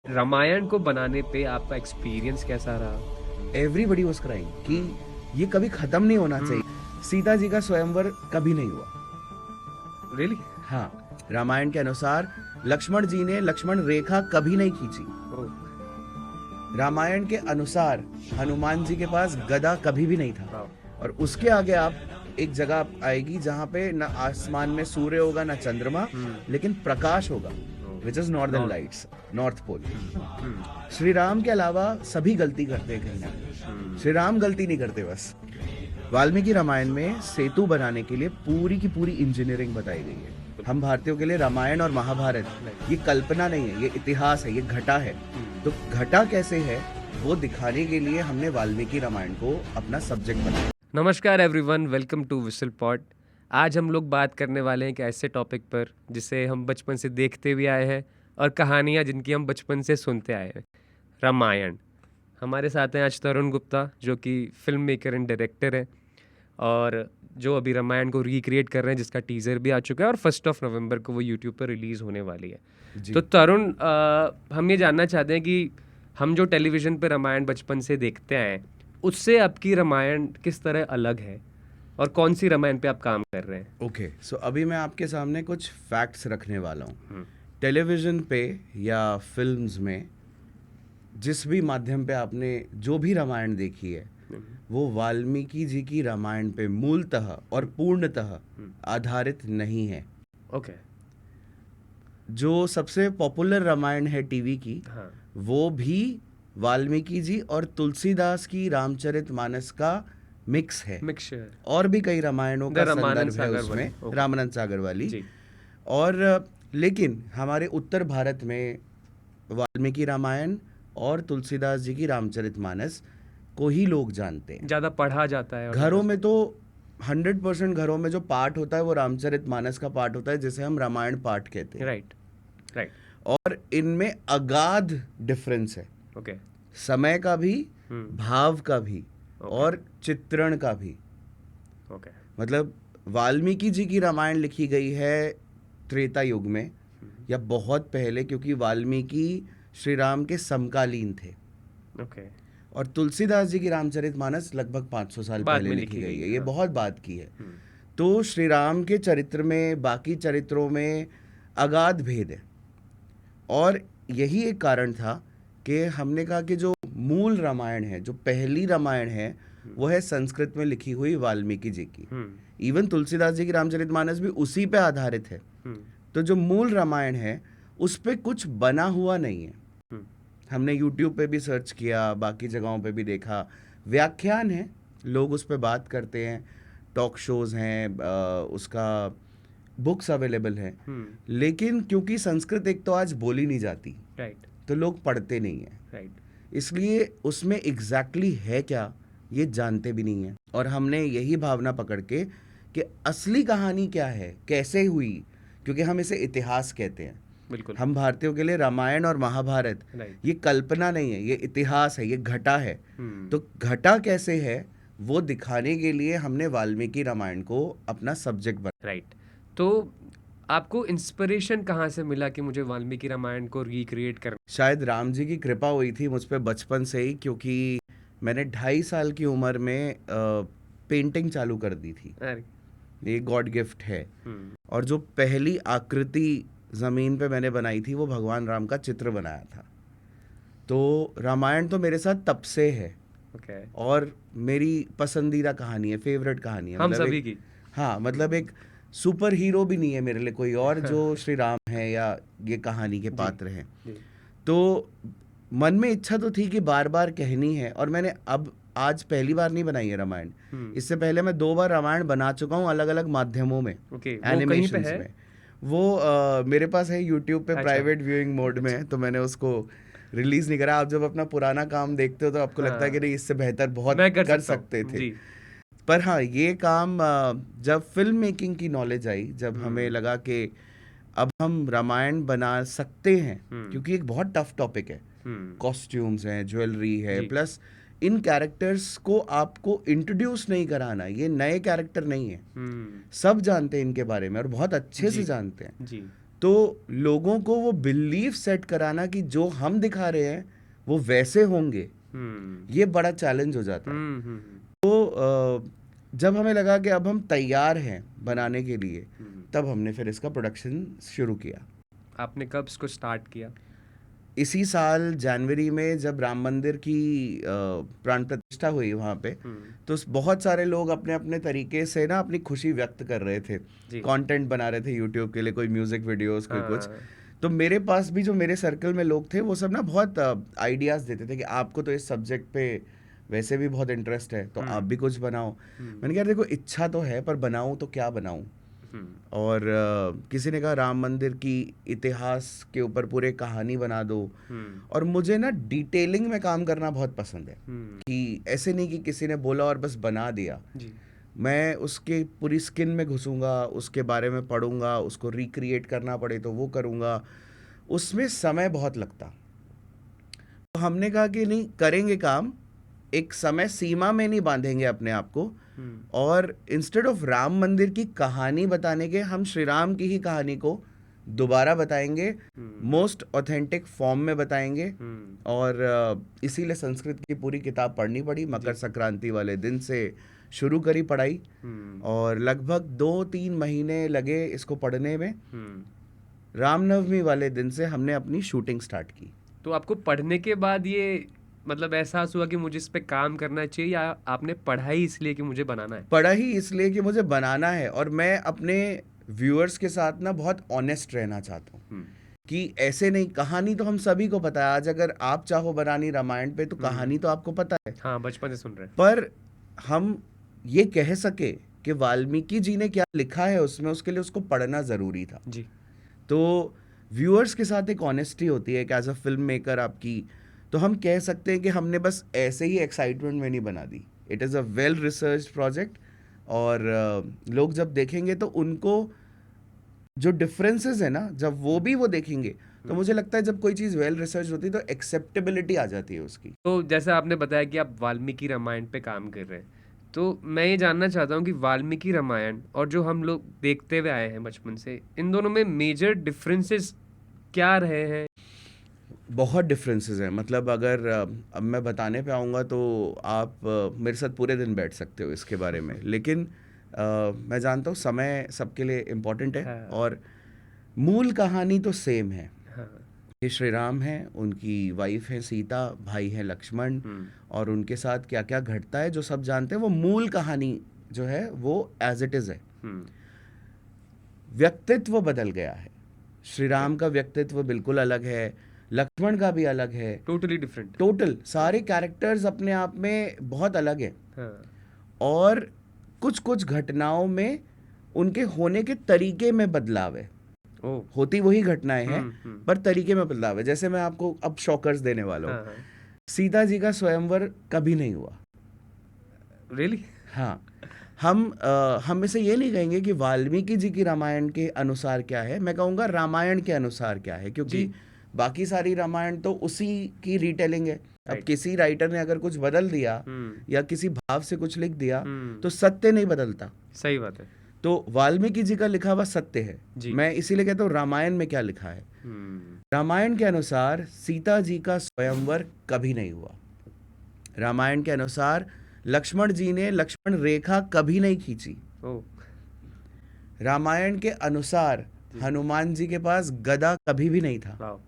रामायण को बनाने पे आपका एक्सपीरियंस कैसा रहा? एवरीबडी वाज क्राइंग कि ये कभी खत्म नहीं होना चाहिए। सीता जी का स्वयंवर कभी नहीं हुआ। रियली? हाँ, रामायण के अनुसार लक्ष्मण जी ने लक्ष्मण रेखा कभी नहीं खींची। रामायण के अनुसार हनुमान जी के पास गदा कभी भी नहीं था। और उसके आगे आप एक जगह आएगी जहाँ पे न आसमान में सूर्य होगा न चंद्रमा, लेकिन प्रकाश होगा, which is northern lights, north pole. Shri Ram के अलावा सभी गलती करते हैं कहीं ना कहीं, श्री राम गलती नहीं करते। बस वाल्मीकि रामायण में सेतु बनाने के लिए पूरी की पूरी इंजीनियरिंग बताई गई है। हम भारतीयों के लिए रामायण और महाभारत ये कल्पना नहीं है, ये इतिहास है, ये घटा है। तो घटा कैसे है वो दिखाने के लिए हमने वाल्मीकि रामायण को अपना सब्जेक्ट बनाया। नमस्कार everyone, welcome to whistle pot. आज हम लोग बात करने वाले हैं एक ऐसे टॉपिक पर जिसे हम बचपन से देखते हुए आए हैं और कहानियाँ जिनकी हम बचपन से सुनते आए हैं, रामायण। हमारे साथ हैं आज तरुण गुप्ता, जो कि फिल्म मेकर एंड डायरेक्टर है और जो अभी रामायण को रिक्रिएट कर रहे हैं, जिसका टीज़र भी आ चुका है और 1 नवंबर को वो यूट्यूब पर रिलीज़ होने वाली है। तो तरुण, हम ये जानना चाहते हैं कि हम जो टेलीविज़न पे रामायण बचपन से देखते आए हैं, उससे आपकी रामायण किस तरह अलग है और कौन सी रामायण पे आप काम कर रहे हैं? ओके, सो अभी मैं आपके सामने कुछ फैक्ट्स रखने वाला हूँ। टेलीविज़न पे या फिल्म्स में जिस भी माध्यम पे आपने जो भी रामायण देखी है, वो वाल्मीकि जी की रामायण पे मूलतः और पूर्णतः आधारित नहीं है। ओके। जो सबसे पॉपुलर रामायण है टीवी की, हाँ। वो भी वाल्मीकि जी और तुलसीदास की रामचरितमानस का मिक्स है। मिक्सचर। और भी कई रामायणों का संदर्भ है उसमें, ओके। रामानंद सागर वाली जी। और लेकिन हमारे उत्तर भारत में वाल्मीकि रामायण और तुलसीदास जी की रामचरितमानस को ही लोग जानते हैं, ज़्यादा पढ़ा जाता है। घरों में तो 100% घरों में जो पाठ होता है वो रामचरितमानस का पाठ होता है, जिसे हम रामायण पाठ कहते हैं। Right, right. और इनमें अगाध डिफरेंस है, ओके। समय का भी, भाव का भी और चित्रण का भी। ओके। मतलब वाल्मीकि जी की रामायण लिखी गई है त्रेता युग में या बहुत पहले, क्योंकि वाल्मीकि श्री राम के समकालीन थे। ओके। और तुलसीदास जी की रामचरितमानस लगभग 500 साल पहले लिखी गई है, ये बहुत बात की है। तो श्री राम के चरित्र में बाकी चरित्रों में अगाध भेद है और यही एक कारण था कि हमने कहा कि जो मूल रामायण है, जो पहली रामायण है, वो है संस्कृत में लिखी हुई वाल्मीकि जी की। इवन तुलसीदास जी की रामचरितमानस भी उसी पे आधारित है। तो जो मूल रामायण है उस पे कुछ बना हुआ नहीं है। हमने यूट्यूब पे भी सर्च किया, बाकी जगहों पे भी देखा, व्याख्यान है, लोग उस पे बात करते हैं, टॉक शोज हैं, उसका बुक्स अवेलेबल हैं, लेकिन क्योंकि संस्कृत एक तो आज बोली नहीं जाती, राइट, तो लोग पढ़ते नहीं हैं, राइट, इसलिए उसमें एग्जैक्टली है क्या ये जानते भी नहीं है। और हमने यही भावना पकड़ के कि असली कहानी क्या है, कैसे हुई, क्योंकि हम इसे इतिहास कहते हैं। बिल्कुल। हम भारतीयों के लिए रामायण और महाभारत ये कल्पना नहीं है, ये इतिहास है, ये घटा है। तो घटा कैसे है वो दिखाने के लिए हमने वाल्मीकि रामायण को अपना सब्जेक्ट बनाया। राइट। तो आपको इंस्पिरेशन कहाँ से मिला कि मुझे वाल्मीकि रामायण को रिक्रिएट करना? शायद राम जी की कृपा हुई थी मुझ पे बचपन से ही, क्योंकि मैंने 2.5 साल की उम्र में पेंटिंग चालू कर दी थी। ये गॉड गिफ्ट है। और जो पहली आकृति ज़मीन पे मैंने बनाई थी वो भगवान राम का चित्र बनाया था। तो रामायण तो मेरे साथ तब से है। और मेरी पसंदीदा कहानी है, फेवरेट कहानी है, हम मतलब सभी की। हाँ, मतलब एक सुपर हीरो भी नहीं है मेरे लिए कोई और जो श्री राम है या ये कहानी के पात्र हैं। तो मन में इच्छा तो थी कि बार बार कहनी है, और मैंने अब आज पहली बार नहीं बनाई है रामायण। इससे पहले मैं 2 बार रामायण बना चुका हूँ अलग अलग माध्यमों में, एनिमेशंस में। वो मेरे पास है यूट्यूब पे, प्राइवेट व्यूइंग मोड में है, तो मैंने उसको रिलीज नहीं करा। आप जब अपना पुराना काम देखते हो तो आपको लगता है कि नहीं, इससे बेहतर बहुत कर सकते थे। पर हाँ, ये काम जब फिल्म मेकिंग की नॉलेज आई, जब हमें लगा कि अब हम रामायण बना सकते हैं, क्योंकि एक बहुत टफ टॉपिक है, कॉस्ट्यूम्स हैं, ज्वेलरी है, प्लस इन कैरेक्टर्स को आपको इंट्रोड्यूस नहीं कराना, ये नए कैरेक्टर नहीं है, सब जानते हैं इनके बारे में और बहुत अच्छे से जानते हैं। तो लोगों को वो बिलीव सेट कराना कि जो हम दिखा रहे हैं वो वैसे होंगे, ये बड़ा चैलेंज हो जाता है। तो जब हमें लगा कि अब हम तैयार हैं बनाने के लिए, तब हमने फिर इसका प्रोडक्शन शुरू किया। आपने कब इसको स्टार्ट किया? इसी साल जनवरी में जब राम मंदिर की प्राण प्रतिष्ठा हुई वहाँ पे, तो बहुत सारे लोग अपने अपने तरीके से ना अपनी खुशी व्यक्त कर रहे थे, कंटेंट बना रहे थे यूट्यूब के लिए, कोई म्यूजिक वीडियोस, कोई कुछ। तो मेरे पास भी जो मेरे सर्कल में लोग थे वो सब ना बहुत आइडियाज देते थे कि आपको तो इस सब्जेक्ट पे वैसे भी बहुत इंटरेस्ट है, तो आप भी कुछ बनाओ। मैंने कहा देखो इच्छा तो है, पर बनाऊं तो क्या बनाऊं। और किसी ने कहा राम मंदिर की इतिहास के ऊपर पूरे कहानी बना दो। और मुझे ना डिटेलिंग में काम करना बहुत पसंद है, कि ऐसे नहीं कि किसी ने बोला और बस बना दिया। मैं उसके पूरी स्किन में घुसूंगा, उसके बारे में पढ़ूंगा, उसको रिक्रिएट करना पड़े तो वो करूंगा, उसमें समय बहुत लगता। तो हमने कहा कि नहीं, करेंगे काम, एक समय सीमा में नहीं बांधेंगे अपने आप को, और इंस्टेड ऑफ राम मंदिर की कहानी बताने के, हम श्री राम की ही कहानी को दोबारा बताएंगे, मोस्ट ऑथेंटिक फॉर्म में बताएंगे। और इसीलिए संस्कृत की पूरी किताब पढ़नी पड़ी। मकर संक्रांति वाले दिन से शुरू करी पढ़ाई, और लगभग 2-3 महीने लगे इसको पढ़ने में। रामनवमी वाले दिन से हमने अपनी शूटिंग स्टार्ट की। तो आपको पढ़ने के बाद ये मतलब एहसास हुआ कि मुझे इस पे काम करना चाहिए, या आपने पढ़ा ही इसलिए कि मुझे बनाना है? पढ़ा ही इसलिए कि मुझे बनाना है, और मैं अपने व्यूअर्स के साथ ना बहुत ऑनेस्ट रहना चाहता हूँ, कि ऐसे नहीं, कहानी तो हम सभी को पता है। आज अगर आप चाहो बनानी रामायण पे, तो कहानी तो आपको पता है, हाँ, बचपन से सुन रहे हैं। पर हम ये कह सके कि वाल्मीकि जी ने क्या लिखा है उसमें, उसके लिए उसको पढ़ना ज़रूरी था जी। तो व्यूअर्स के साथ एक ऑनेस्टी होती है कि एज अ फिल्म मेकर आपकी, तो हम कह सकते हैं कि हमने बस ऐसे ही एक्साइटमेंट में नहीं बना दी। It is a well researched project, और लोग जब देखेंगे तो उनको जो डिफरेंसेस है ना, जब वो देखेंगे, तो मुझे लगता है जब कोई चीज़ वेल रिसर्च होती है तो एक्सेप्टेबिलिटी आ जाती है उसकी। तो जैसे आपने बताया कि आप वाल्मीकि रामायण पे काम कर रहे हैं, तो मैं ये जानना चाहता हूँ कि वाल्मीकि रामायण और जो हम लोग देखते हुए आए हैं बचपन से, इन दोनों में मेजर डिफरेंसेस क्या रहे हैं? बहुत डिफरेंसेस हैं। मतलब अगर अब मैं बताने पे आऊँगा तो आप मेरे साथ पूरे दिन बैठ सकते हो इसके बारे में, लेकिन मैं जानता हूँ समय सबके लिए इम्पोर्टेंट है। हाँ। और मूल कहानी तो सेम है। हाँ। ये श्री राम हैं, उनकी वाइफ है सीता, भाई है लक्ष्मण, और उनके साथ क्या क्या घटता है जो सब जानते हैं। वो मूल कहानी जो है वो एज इट इज़ है। व्यक्तित्व बदल गया है। श्री राम का व्यक्तित्व बिल्कुल अलग है, लक्ष्मण का भी अलग है, टोटली डिफरेंट। टोटल सारे कैरेक्टर्स अपने आप में बहुत अलग हैं। हाँ। और कुछ कुछ घटनाओं में उनके होने के तरीके में बदलाव है। होती वही घटनाएं हैं, पर तरीके में बदलाव है। जैसे मैं आपको अब शॉकर्स देने वाला हूँ। हाँ। सीता जी का स्वयंवर कभी नहीं हुआ। रियली? हाँ, हम इसे ये नहीं कहेंगे कि वाल्मीकि जी की रामायण के अनुसार क्या है, मैं कहूँगा रामायण के अनुसार क्या है, क्योंकि बाकी सारी रामायण तो उसी की रिटेलिंग है। अब किसी राइटर ने अगर कुछ बदल दिया या किसी भाव से कुछ लिख दिया तो सत्य नहीं बदलता। सही बात है। तो वाल्मीकि जी का लिखा हुआ सत्य है। मैं इसीलिए कहता हूँ रामायण में क्या लिखा है। रामायण के अनुसार सीता जी का स्वयंवर कभी नहीं हुआ। रामायण के अनुसार लक्ष्मण जी ने लक्ष्मण रेखा कभी नहीं खींची। रामायण के अनुसार हनुमान जी के पास गदा कभी भी नहीं था।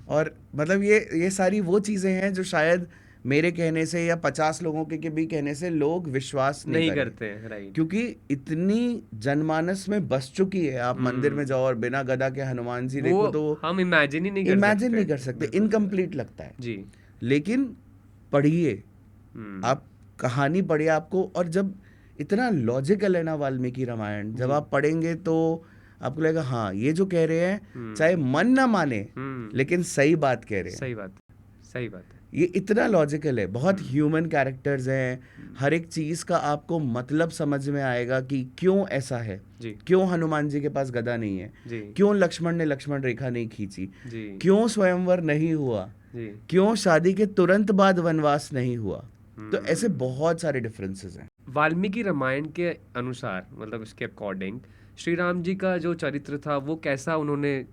और मतलब ये सारी वो चीज़ें हैं जो शायद मेरे कहने से या 50 लोगों के भी कहने से लोग विश्वास नहीं करते हैं। राइट। क्योंकि इतनी जनमानस में बस चुकी है। आप मंदिर में जाओ और बिना गदा के हनुमान जी देखो तो हम इमेजिन ही नहीं कर सकते। इनकम्प्लीट लगता है जी। लेकिन पढ़िए, आप कहानी पढ़िए आपको, और जब इतना लॉजिकल है ना वाल्मीकि रामायण, जब आप पढ़ेंगे तो आपको लगेगा हाँ ये जो कह रहे हैं चाहे मन ना माने लेकिन सही बात कह रहे हैं। सही बात है। ये इतना लॉजिकल है, बहुत ह्यूमन कैरेक्टर्स हैं। हर एक चीज़ का आपको मतलब समझ में आएगा कि क्यों ऐसा है, क्यों हनुमान जी के पास गदा नहीं है, क्यों लक्ष्मण ने लक्ष्मण रेखा नहीं खींची, क्यों स्वयंवर नहीं हुआ, क्यों शादी के तुरंत बाद वनवास नहीं हुआ। तो ऐसे बहुत सारे डिफरेंसेस हैं। वाल्मीकि रामायण के अनुसार, मतलब इसके अकॉर्डिंग, श्री राम जी का जो चरित्र था वो कैसा उन्होंने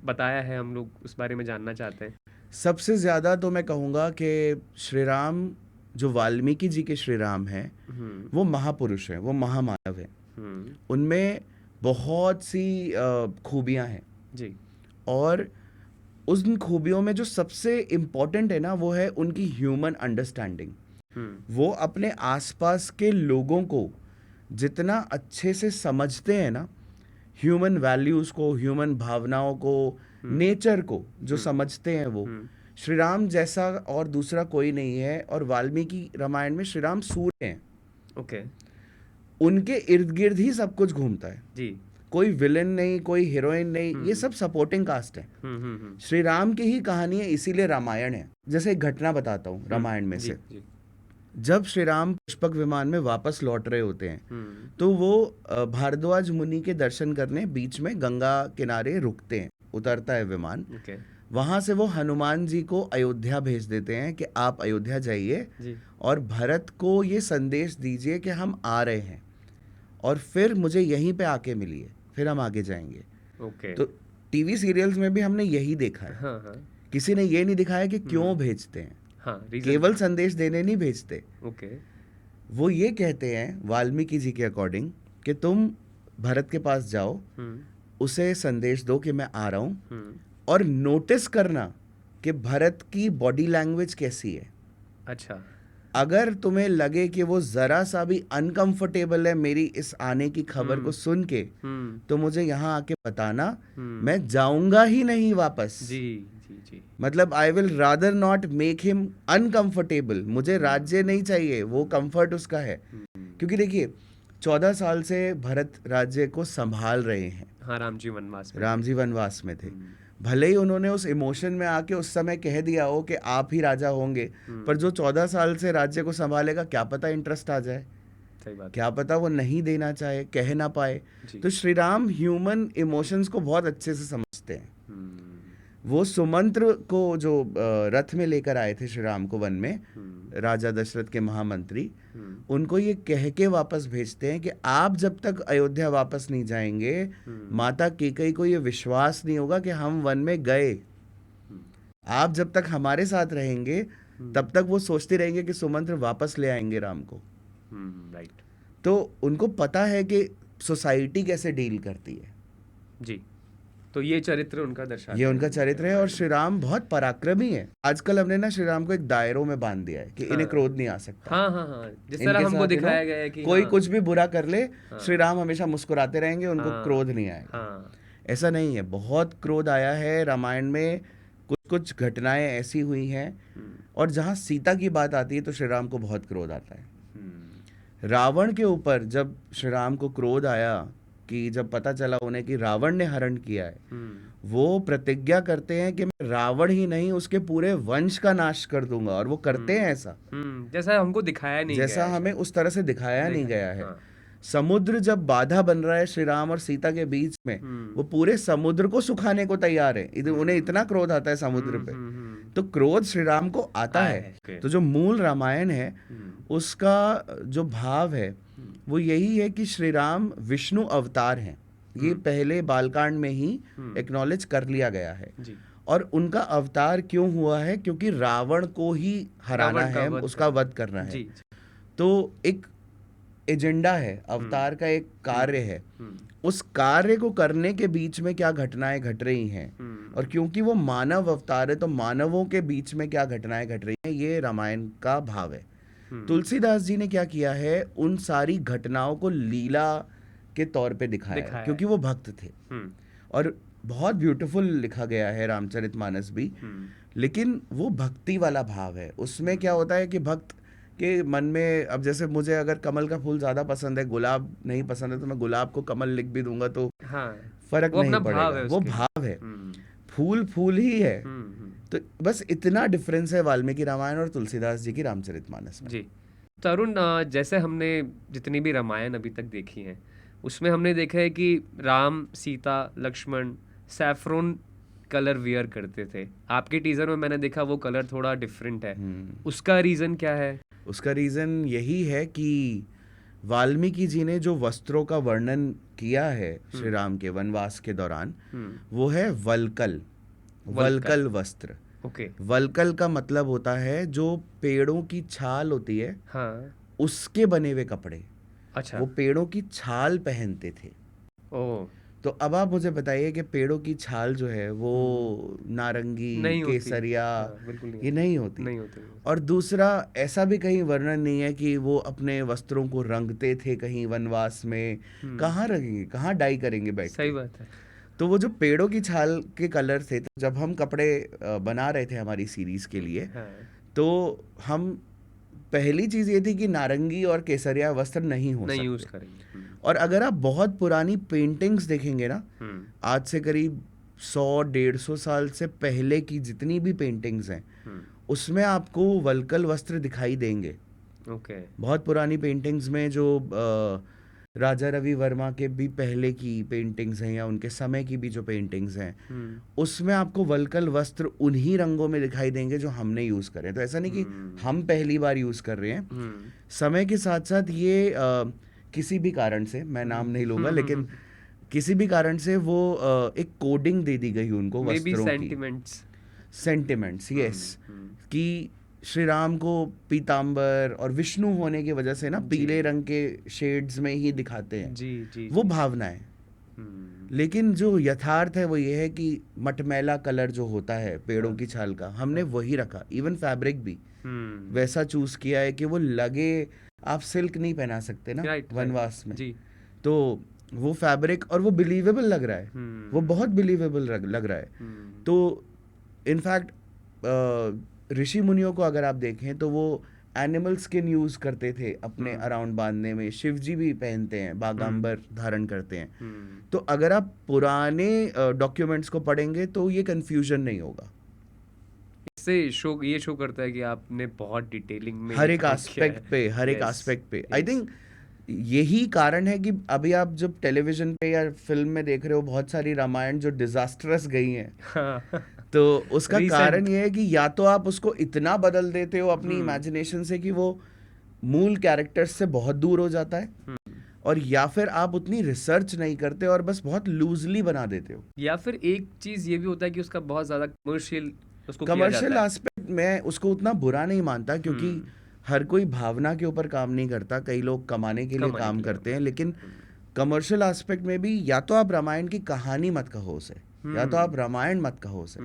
बताया है, हम लोग उस बारे में जानना चाहते हैं। सबसे ज़्यादा तो मैं कहूँगा कि श्री राम, जो वाल्मीकि जी के श्री राम हैं, वो महापुरुष हैं, वो महामानव हैं। उनमें बहुत सी खूबियाँ हैं जी। और उन खूबियों में जो सबसे इम्पोर्टेंट है ना, वो है उनकी ह्यूमन अंडरस्टैंडिंग। वो अपने आसपास के लोगों को जितना अच्छे से समझते हैं ना, ह्यूमन वैल्यूज़ को, ह्यूमन भावनाओं को, नेचर को जो समझते हैं, वो श्री राम जैसा और दूसरा कोई नहीं है। और वाल्मीकि रामायण में श्री राम सूर्य हैं। ओके। उनके इर्द गिर्द ही सब कुछ घूमता है जी। कोई विलेन नहीं, कोई हीरोइन नहीं, ये सब सपोर्टिंग कास्ट है। श्री राम की ही कहानी है, इसीलिए रामायण है। जैसे एक घटना बताता हूँ रामायण में से। जब श्री राम पुष्पक विमान में वापस लौट रहे होते हैं तो वो भारद्वाज मुनि के दर्शन करने बीच में गंगा किनारे रुकते हैं, उतरता है विमान। वहां से वो हनुमान जी को अयोध्या भेज देते हैं कि आप अयोध्या जाइए और भरत को ये संदेश दीजिए कि हम आ रहे हैं और फिर मुझे यहीं पे आके मिलिए, फिर हम आगे जाएंगे। तो टीवी सीरियल्स में भी हमने यही देखा है। हाँ। किसी ने ये नहीं दिखाया कि क्यों भेजते हैं। केवल संदेश देने नहीं भेजते। वो ये कहते हैं वाल्मीकि जी के अकॉर्डिंग कि तुम भरत के पास जाओ, उसे संदेश दो कि मैं आ रहा हूँ, और नोटिस करना कि भरत की बॉडी लैंग्वेज कैसी है। अच्छा। अगर तुम्हें लगे कि वो जरा सा भी अनकंफर्टेबल है मेरी इस आने की खबर को सुन के, तो मुझे यहाँ आके बताना, मैं जाऊंगा ही नहीं वापस। जी। मतलब I will rather not make him uncomfortable. मुझे राज्य नहीं चाहिए, वो कंफर्ट उसका है। क्योंकि देखिए 14 साल से भरत राज्य को संभाल रहे हैं। हाँ, राम जी वनवास में थे। भले ही उन्होंने उस इमोशन में आके उस समय कह दिया हो कि आप ही राजा होंगे, पर जो 14 साल से राज्य को संभालेगा, क्या पता इंटरेस्ट आ जाए, क्या पता वो नहीं देना चाहे, कह ना पाए। तो श्री राम ह्यूमन इमोशंस को बहुत अच्छे से समझते हैं। वो सुमंत्र को जो रथ में लेकर आए थे श्री राम को वन में, राजा दशरथ के महामंत्री, उनको ये कह के वापस भेजते हैं कि आप जब तक अयोध्या वापस नहीं जाएंगे, माता कैकेयी को ये विश्वास नहीं होगा कि हम वन में गए। आप जब तक हमारे साथ रहेंगे तब तक वो सोचते रहेंगे कि सुमंत्र वापस ले आएंगे राम को। राइट। तो उनको पता है कि सोसाइटी कैसे डील करती है। जी। तो ये चरित्र उनका दर्शाता है। ये उनका चरित्र है। और श्री राम बहुत पराक्रमी है। आजकल हमने ना श्री राम को एक दायरों में बांध दिया है कि इन्हें क्रोध नहीं आ सकता। हाँ। जिस तरह हमको दिखाया गया है कि कोई कुछ भी बुरा कर ले, श्री राम हमेशा मुस्कुराते रहेंगे, उनको क्रोध नहीं आएगा। ऐसा नहीं है, बहुत क्रोध आया है रामायण में। कुछ घटनाएं ऐसी हुई हैं, और जहाँ सीता की बात आती है तो श्री राम को बहुत क्रोध आता है। रावण के ऊपर जब श्री राम को क्रोध आया कि जब पता चला उन्हें कि रावण ने हरण किया है, वो प्रतिज्ञा करते हैं कि मैं रावण ही नहीं उसके पूरे वंश का नाश कर दूंगा। और वो करते हैं ऐसा, जैसा हमको दिखाया नहीं, जैसा हमें उस तरह से दिखाया नहीं गया है। समुद्र जब बाधा बन रहा है श्री राम और सीता के बीच में, वो पूरे समुद्र को सुखाने को तैयार है। उन्हें इतना क्रोध आता है समुद्र पे। तो क्रोध श्री राम को आता है। तो जो मूल रामायण है उसका जो भाव है वो यही है कि श्री राम विष्णु अवतार हैं। ये पहले बालकांड में ही एक्नॉलेज कर लिया गया है। और उनका अवतार क्यों हुआ है? क्योंकि रावण को ही हराना है, उसका वध करना है। तो एक एजेंडा है, अवतार का एक कार्य है। उस कार्य को करने के बीच में क्या घटनाएं घट रही हैं, और क्योंकि वो मानव अवतार है तो मानवों के बीच में क्या घटनाएं घट रही हैं, ये रामायण का भाव है। तुलसीदास जी ने क्या किया है, उन सारी घटनाओं को लीला के तौर पे दिखाया क्योंकि वो भक्त थे। और बहुत ब्यूटीफुल लिखा गया है रामचरितमानस भी। लेकिन वो भक्ति वाला भाव है। उसमें क्या होता है कि भक्त के मन में, अब जैसे मुझे अगर कमल का फूल ज्यादा पसंद है, गुलाब नहीं पसंद है, तो मैं गुलाब को कमल लिख भी दूंगा तो फर्क नहीं पड़ेगा। वो भाव है, फूल फूल ही है। तो बस इतना डिफरेंस है वाल्मीकि रामायण और तुलसीदास जी की रामचरितमानस में। जी तरुण, जैसे हमने जितनी भी रामायण अभी तक देखी हैं उसमें हमने देखा है कि Ram, Sita, Lakshman saffron colour wear करते थे। आपके टीजर में मैंने देखा वो कलर थोड़ा डिफरेंट है। उसका रीजन क्या है? उसका रीजन यही है कि वाल्मीकि जी ने जो वस्त्रों का वर्णन किया है श्री राम के वनवास के दौरान, वो है वल्कल। वल्कल वस्त्र। ओके। वल्कल का मतलब होता है जो पेड़ों की छाल होती है, हाँ। उसके बने हुए कपड़े। अच्छा। वो पेड़ों की छाल पहनते थे। ओ। तो अब आप मुझे बताइए कि पेड़ों की छाल जो है वो नारंगी, नहीं होती। केसरिया, हाँ, बिल्कुल नहीं ये होती। नहीं होती। नहीं होती, नहीं होती। और दूसरा, ऐसा भी कहीं वर्णन नहीं है कि वो अपने वस्त्रों को रंगते थे कहीं वनवास में। कहाँ रंगेंगे, कहाँ डाई करेंगे बैठ सही के। बात है। तो वो जो पेड़ों की छाल के कलर थे, तो जब हम कपड़े बना रहे थे हमारी सीरीज के लिए, हाँ। तो हम पहली चीज ये थी कि नारंगी और केसरिया वस्त्र नहीं हो नहीं यूज सकते। करेंगे। और अगर आप बहुत पुरानी पेंटिंग्स देखेंगे ना, आज से करीब 100-150 साल से पहले की जितनी भी पेंटिंग्स हैं, उसमें आपको वल्कल वस्त्र दिखाई देंगे। ओके। बहुत पुरानी पेंटिंग्स में जो राजा रवि वर्मा के भी पहले की पेंटिंग्स हैं या उनके समय की भी जो पेंटिंग्स हैं, उसमें आपको वल्कल वस्त्र उन्हीं रंगों में दिखाई देंगे जो हमने यूज करे। तो ऐसा नहीं कि हम पहली बार यूज कर रहे हैं। समय के साथ साथ ये किसी भी कारण से, मैं नाम नहीं लूंगा, लेकिन किसी भी कारण से वो एक कोडिंग दे दी गई उनको वस्त्रों की। सेंटिमेंट्स, यस, कि श्री राम को पीतांबर और विष्णु होने की वजह से ना पीले रंग के शेड्स में ही दिखाते हैं। जी, वो भावनाएं। लेकिन जो यथार्थ है वो ये है कि मटमैला कलर जो होता है पेड़ों की छाल का, हमने वही रखा। इवन फैब्रिक भी वैसा चूज किया है कि वो लगे। आप सिल्क नहीं पहना सकते ना वनवास में जी। तो वो फैब्रिक, और वो बिलीवेबल लग रहा है, वो बहुत बिलीवेबल लग रहा है। तो इनफैक्ट ऋषि मुनियों को अगर आप देखें तो वो एनिमल स्किन यूज करते थे अपने अराउंड बांधने में। शिव जी भी पहनते हैं, बागांबर धारण करते हैं। तो अगर आप पुराने डॉक्यूमेंट्स को पढ़ेंगे तो ये कंफ्यूजन नहीं होगा। इससे ये शो करता है कि आपने बहुत डिटेलिंग में हर एक एस्पेक्ट पे आई थिंक यही कारण है कि अभी आप जब टेलीविजन पे या फिल्म में देख रहे हो बहुत सारी रामायण जो डिजास्टरस गई हैं, तो उसका कारण ये है कि या तो आप उसको इतना बदल देते हो अपनी इमेजिनेशन से कि वो मूल कैरेक्टर्स से बहुत दूर हो जाता है, और या फिर आप उतनी रिसर्च नहीं करते और बस बहुत लूजली बना देते हो। या फिर एक चीज ये भी होता है कि उसका बहुत ज्यादा कमर्शियल एस्पेक्ट, मैं उसको उतना बुरा नहीं मानता, क्योंकि हर कोई भावना के ऊपर काम नहीं करता। कई लोग कमाने के लिए काम करते हैं, लेकिन कमर्शियल एस्पेक्ट में भी या तो आप रामायण की कहानी मत कहो उसे, या तो आप रामायण मत कहो उसे।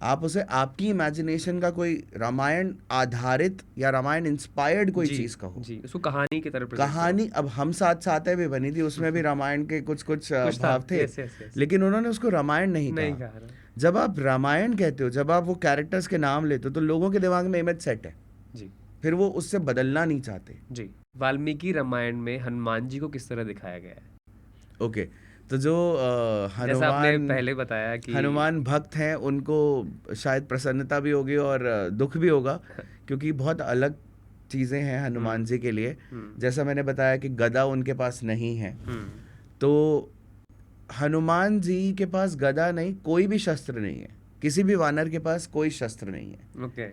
आप उसे आपकी इमेजिनेशन का कोई रामायण आधारित या रामायण इंस्पायर्ड कोई चीज कहो जी, उसको कहानी की तरह कहानी। अब हम साथ साथ है भी बनी थी, उसमें भी रामायण के कुछ भाव थे, लेकिन उन्होंने उसको रामायण नहीं कहा। जब आप रामायण कहते हो, जब आप वो कैरेक्टर्स के नाम लेते हो, तो लोगों के दिमाग में इमेज सेट है जी, फिर वो उससे बदलना नहीं चाहते जी। वाल्मीकि रामायण में हनुमान जी को किस तरह दिखाया गया है? ओके, तो जो जैसा आपने पहले बताया कि हनुमान भक्त हैं, उनको शायद प्रसन्नता भी होगी और दुख भी होगा, क्योंकि बहुत अलग चीजें हैं हनुमान जी के लिए। जैसा मैंने बताया कि गदा उनके पास नहीं है, तो हनुमान जी के पास गदा नहीं, कोई भी शस्त्र नहीं है। किसी भी वानर के पास कोई शस्त्र नहीं है। ओके।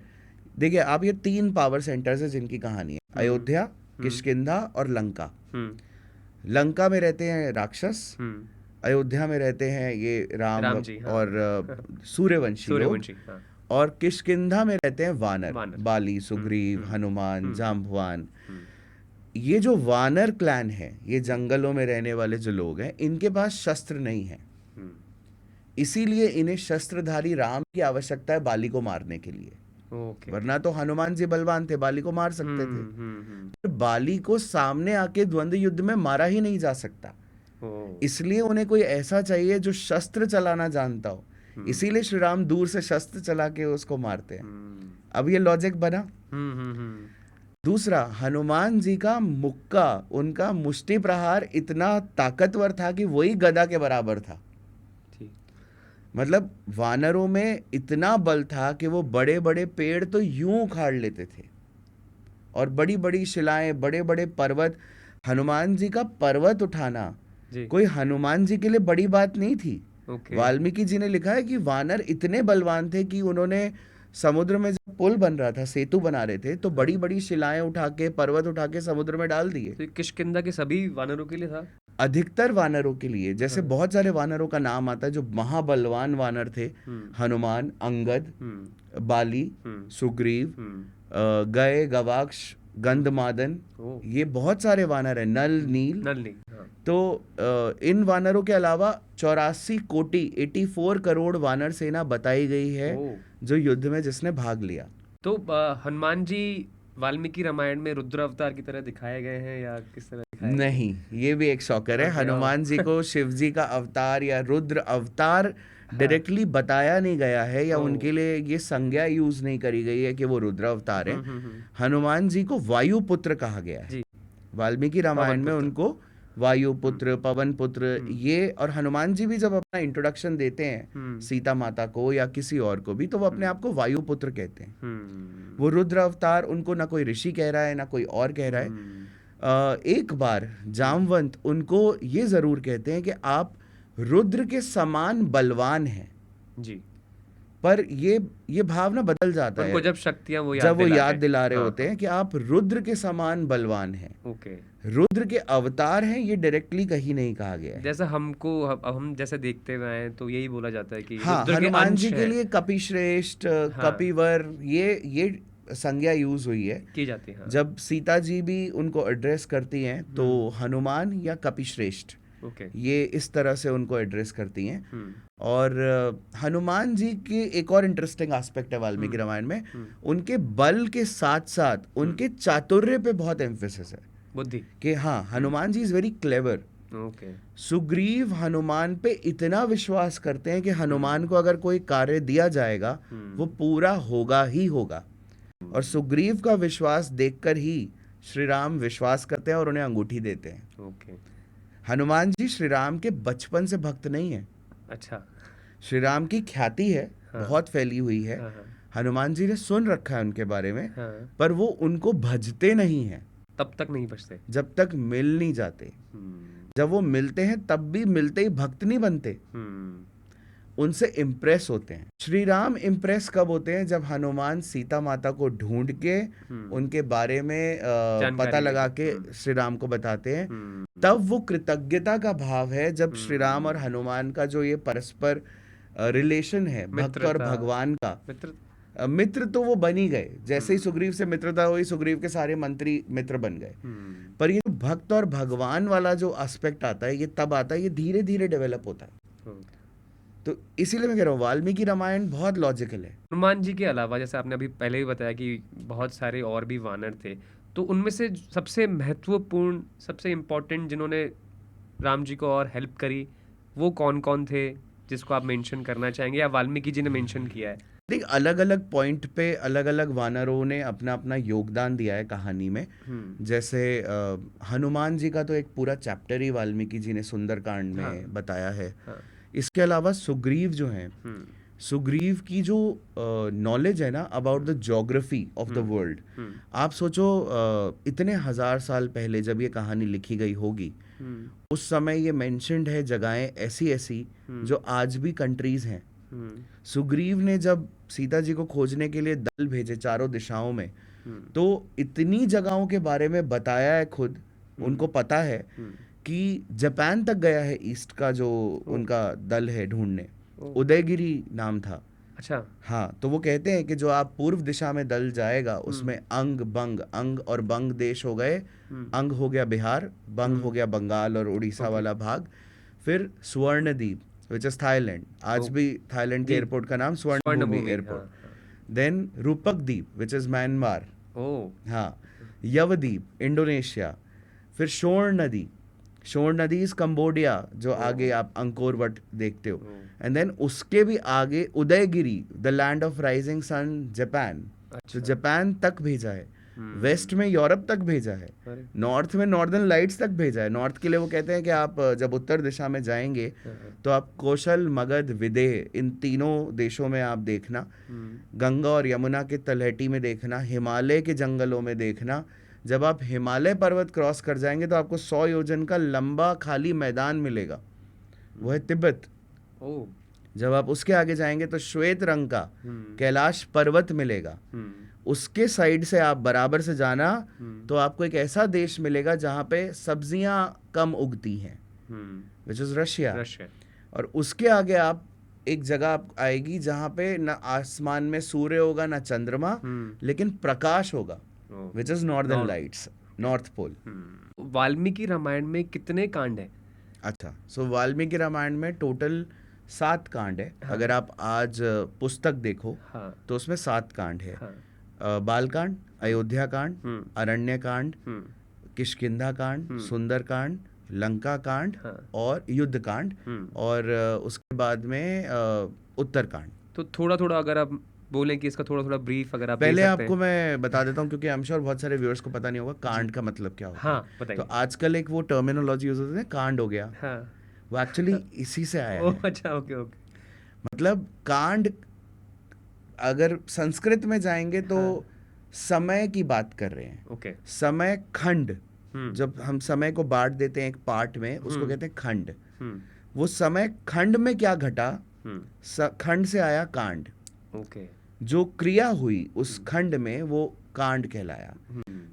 देखिए आप, ये 3 पावर सेंटर्स है जिनकी कहानी है, अयोध्या, किष्किंधा और लंका। लंका में रहते हैं राक्षस, अयोध्या में रहते हैं ये राम जी, हाँ। और सूर्यवंशी लोग, हाँ। और किष्किंधा में रहते हैं वानर, बाली, सुग्रीव, हनुमान, जाम्बवान। ये जो वानर क्लैन है, ये जंगलों में रहने वाले जो लोग हैं, इनके पास शस्त्र नहीं है। इसीलिए इन्हें शस्त्रधारी राम की आवश्यकता है बाली को मारने के लिए। वरना तो हनुमान जी बलवान थे, बाली को मार सकते थे। बाली को सामने आके द्वंद्व युद्ध में मारा ही नहीं जा सकता, इसलिए उन्हें कोई ऐसा चाहिए जो शस्त्र चलाना जानता हो। इसीलिए श्री राम दूर से शस्त्र चला के उसको मारते हैं। अब ये लॉजिक बना। दूसरा, हनुमान जी का मुक्का, उनका मुष्टि प्रहार इतना ताकतवर था कि वही गदा के बराबर था। मतलब वानरों में इतना बल था कि वो बड़े बड़े पेड़ तो यूं उखाड़ लेते थे, और बड़ी बड़ी शिलाएं, बड़े बड़े पर्वत। हनुमान जी का पर्वत उठाना कोई हनुमान जी के लिए बड़ी बात नहीं थी। वाल्मीकि जी ने लिखा है कि वानर इतने बलवान थे कि उन्होंने समुद्र में जब पुल बन रहा था, सेतु बना रहे थे, तो बड़ी बड़ी शिलाएं उठा के, पर्वत उठा के समुद्र में डाल दिए। तो ये किष्किंधा के सभी वानरों के लिए था? अधिकतर वानरों के लिए। जैसे हाँ। बहुत सारे वानरों का नाम आता है जो महाबलवान वानर थे, हनुमान, अंगद, बाली, सुग्रीव, गए, गवाक्ष, गंधमादन, ये बहुत सारे वानर हैं, नल, नील। हाँ। तो इन वानरों के अलावा 84 कोटि 84 करोड़ वानर सेना बताई गई है जो युद्ध में जिसने भाग लिया। तो हनुमान जी वाल्मीकि रामायण में रुद्र अवतार की तरह दिखाए गए हैं या किस तरह दिखाए गए? नहीं, ये भी एक शॉकर है। हनुमान जी को शिव जी का अवतार या रुद्र अवतार डायरेक्टली बताया नहीं गया है, या उनके लिए ये संज्ञा यूज नहीं करी गई है कि वो रुद्र अवतार है। हनुमान जी को वायुपुत्र कहा गया है वाल्मीकि रामायण में, उनको वायुपुत्र, पवन पुत्र, ये। और हनुमान जी भी जब अपना इंट्रोडक्शन देते हैं सीता माता को या किसी और को भी, तो वो अपने आप को वायुपुत्र कहते हैं। वो रुद्र अवतार उनको ना कोई ऋषि कह रहा है ना कोई और कह रहा है। एक बार जामवंत उनको ये जरूर कहते हैं कि आप रुद्र के समान बलवान हैं जी। पर ये भावना बदल जाता है जब शक्तियां जब वो याद दिला रहे होते हैं कि आप रुद्र के समान बलवान हैं। रुद्र के अवतार हैं, ये डायरेक्टली कहीं नहीं कहा गया है। जैसा हमको हम जैसे देखते हुए हैं तो यही बोला जाता है कि हाँ, हनुमान जी के लिए कपिश्रेष्ठ, कपिवर, ये संज्ञा यूज हुई है, की जाती है। जब सीता जी भी उनको एड्रेस करती हैं तो हनुमान या कपिश्रेष्ठ, ये इस तरह से उनको एड्रेस करती हैं। और हनुमान जी की एक और इंटरेस्टिंग एस्पेक्ट है वाल्मीकि रामायण में, उनके बल के साथ साथ उनके चातुर्य पे बहुत एम्फेसिस है, बुद्धि, कि हाँ, Hanuman ji is very clever. Sugriva Hanuman पे इतना विश्वास करते हैं कि हनुमान को अगर कोई कार्य दिया जाएगा वो पूरा होगा ही होगा। और सुग्रीव का विश्वास देखकर ही श्री राम विश्वास करते हैं और उन्हें अंगूठी देते हैं। हनुमान जी श्री राम के बचपन से भक्त नहीं है। अच्छा। श्री राम की ख्याति है, बहुत फैली हुई है। हनुमान जी ने सुन रखा है उनके बारे में, पर वो उनको भजते नहीं हैं। तब तक नहीं भजते जब तक मिल नहीं जाते। जब वो मिलते हैं तब भी मिलते ही भक्त नहीं बनते, उनसे इम्प्रेस होते हैं। श्री राम इम्प्रेस कब होते हैं? जब हनुमान सीता माता को ढूंढ के उनके बारे में पता लगा के श्री राम को बताते हैं, तब वो कृतज्ञता का भाव है। जब श्री राम और हनुमान का जो ये परस्पर रिलेशन है, भक्त और भगवान का, मित्र तो वो बन ही गए। जैसे ही सुग्रीव से मित्रता हुई, सुग्रीव के सारे मंत्री मित्र बन गए। पर ये भक्त और भगवान वाला जो एस्पेक्ट आता है, ये तब आता है, ये धीरे धीरे डेवलप होता है। तो इसीलिए मैं कह रहा हूँ वाल्मीकि रामायण बहुत लॉजिकल है। हनुमान जी के अलावा जैसे आपने अभी पहले ही बताया कि बहुत सारे और भी वानर थे, तो उनमें से सबसे महत्वपूर्ण, सबसे इम्पोर्टेंट जिन्होंने राम जी को और हेल्प करी, वो कौन कौन थे जिसको आप मेंशन करना चाहेंगे या वाल्मीकि जी ने मेंशन किया है? देख, अलग अलग पॉइंट पे अलग अलग वानरों ने अपना अपना योगदान दिया है कहानी में। जैसे हनुमान जी का तो एक पूरा चैप्टर ही वाल्मीकि जी ने सुंदरकांड में बताया है। इसके अलावा सुग्रीव जो हैं, सुग्रीव की जो नॉलेज है ना about the geography of the world, आप सोचो इतने 1000 साल पहले जब ये कहानी लिखी गई होगी, उस समय ये मेंशन्ड है जगहें ऐसी ऐसी जो आज भी कंट्रीज हैं। सुग्रीव ने जब सीता जी को खोजने के लिए दल भेजे चारों दिशाओं में, तो इतनी जगहों के बारे में बताया है खुद, उनको पता है कि जापान तक गया है ईस्ट का जो उनका दल है ढूंढने, उदयगिरी नाम था। अच्छा। हाँ, तो वो कहते हैं कि जो आप पूर्व दिशा में दल जाएगा उसमें अंग, बंग, अंग और बंग देश हो गए। अंग हो गया बिहार, बंग हो गया बंगाल और उड़ीसा वाला भाग, फिर स्वर्णद्वीप विच इज थाईलैंड, आज भी थाईलैंड के एयरपोर्ट का नाम स्वर्णभूमि एयरपोर्ट। देन रूपक द्वीप विच इज म्यांमार, हाँ, यवद्वीप इंडोनेशिया, फिर शोर नदी, शोर नदी इज कंबोडिया जो आगे आप अंकोर वट देखते हो, एंड देन उसके भी आगे Udayagiri, the land of rising sun, Japan. तो जापान तक भेजा है, वेस्ट में यूरोप तक भेजा है, नॉर्थ में नॉर्दर्न लाइट्स तक भेजा है। नॉर्थ के लिए वो कहते हैं कि आप जब उत्तर दिशा में जाएंगे तो आप कौशल, मगध, विदेह, इन तीनों देशों में आप देखना, गंगा और यमुना के तलहटी में देखना, हिमालय के जंगलों में देखना। जब आप हिमालय पर्वत क्रॉस कर जाएंगे तो आपको 100 योजन का लंबा खाली मैदान मिलेगा, वो है तिब्बत। जब आप उसके आगे जाएंगे तो श्वेत रंग का कैलाश पर्वत मिलेगा। उसके साइड से आप बराबर से जाना तो आपको एक ऐसा देश मिलेगा जहाँ पे सब्जियां कम उगती हैं, विच इज रशिया। और उसके आगे आप एक जगह आप आएगी जहाँ पे ना आसमान में सूर्य होगा ना चंद्रमा, लेकिन प्रकाश होगा, which is northern lights, north pole. Valmiki Ramayana में कितने कांड है? अच्छा, सो वाल्मीकि रामायण में टोटल 7 कांड है। हाँ। अगर आप आज पुस्तक देखो, हाँ, तो उसमें 7 कांड है। हाँ। बालकांड, अयोध्या कांड, अरण्य कांड, किष्किंधा कांड, सुंदर कांड, लंका कांड, हाँ, और युद्ध कांड, और उसके बाद में उत्तर कांड। तो थोड़ा थोड़ा अगर आप बोलें कि इसका थोड़ा थोड़ा ब्रीफ अगर आप पहले आपको मैं बता देता हूँ, क्योंकि आई एम श्योर बहुत सारे व्यूअर्स को पता नहीं होगा कांड का मतलब क्या होता है। हाँ, बताइए। तो आजकल एक वो टर्मिनोलॉजी यूज होती है, कांड हो गया, हाँ, वो एक्चुअली इसी से आया है। अच्छा, ओके ओके। मतलब कांड अगर संस्कृत में जाएंगे तो हाँ, समय की बात कर रहे हैं। ओके। समय खंड, जब हम समय को बांट देते हैं एक पार्ट में, उसको कहते हैं खंड। वो समय खंड में क्या घटा, खंड से आया कांड। ओके। जो क्रिया हुई उस खंड में वो कांड कहलाया।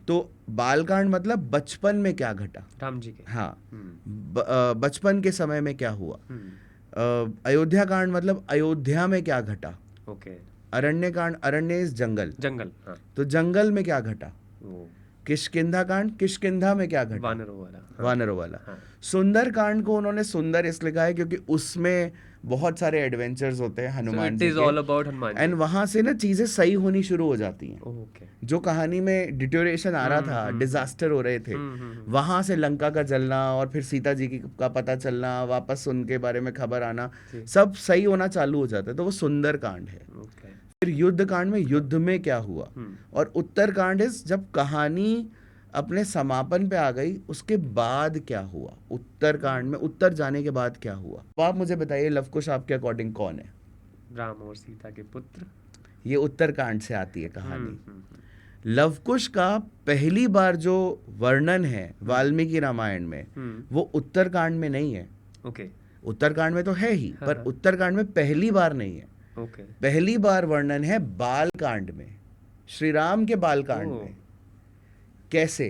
तो बालकांड मतलब बचपन में क्या घटा, राम जी के, हाँ, बचपन के समय में क्या हुआ। अयोध्या कांड मतलब अयोध्या में क्या घटा। ओके। अरण्य कांड, अरण्य इज जंगल, जंगल, हाँ, तो जंगल में क्या घटा। किष्किंधा कांड, किष्किंधा में क्या घटा, वानरों वाला, हाँ, वानरों वाला। हाँ। सुंदर कांड को उन्होंने सुंदर इसलिए कहा है क्योंकि उसमें बहुत सारे एडवेंचर्स होते हैं हनुमान जी के, all about Hanuman ji. And वहां से ना चीजें सही होनी शुरू हो जाती हैं। ओके। जो कहानी में डिटोरेशन आ रहा था, डिजास्टर हो रहे थे, वहां से लंका का जलना और फिर सीता जी का पता चलना, वापस उनके बारे में खबर आना, सब सही होना चालू हो जाता है, तो वो सुंदर कांड है। फिर युद्ध कांड में युद्ध में क्या हुआ, और उत्तर कांड इज जब कहानी अपने समापन पे आ गई उसके बाद क्या हुआ। उत्तर कांड में उत्तर जाने के बाद क्या हुआ। तो आप मुझे बताइए लवकुश आपके अकॉर्डिंग कौन है? राम और सीता के पुत्र। ये उत्तर कांड से आती है कहानी। लवकुश का पहली बार जो वर्णन है वाल्मीकि रामायण में वो उत्तर कांड में नहीं है। ओके। उत्तर कांड में तो है ही, पर उत्तर कांड में पहली बार नहीं है। ओके। पहली बार वर्णन है बाल कांड में, श्री राम के बाल कांड में। कैसे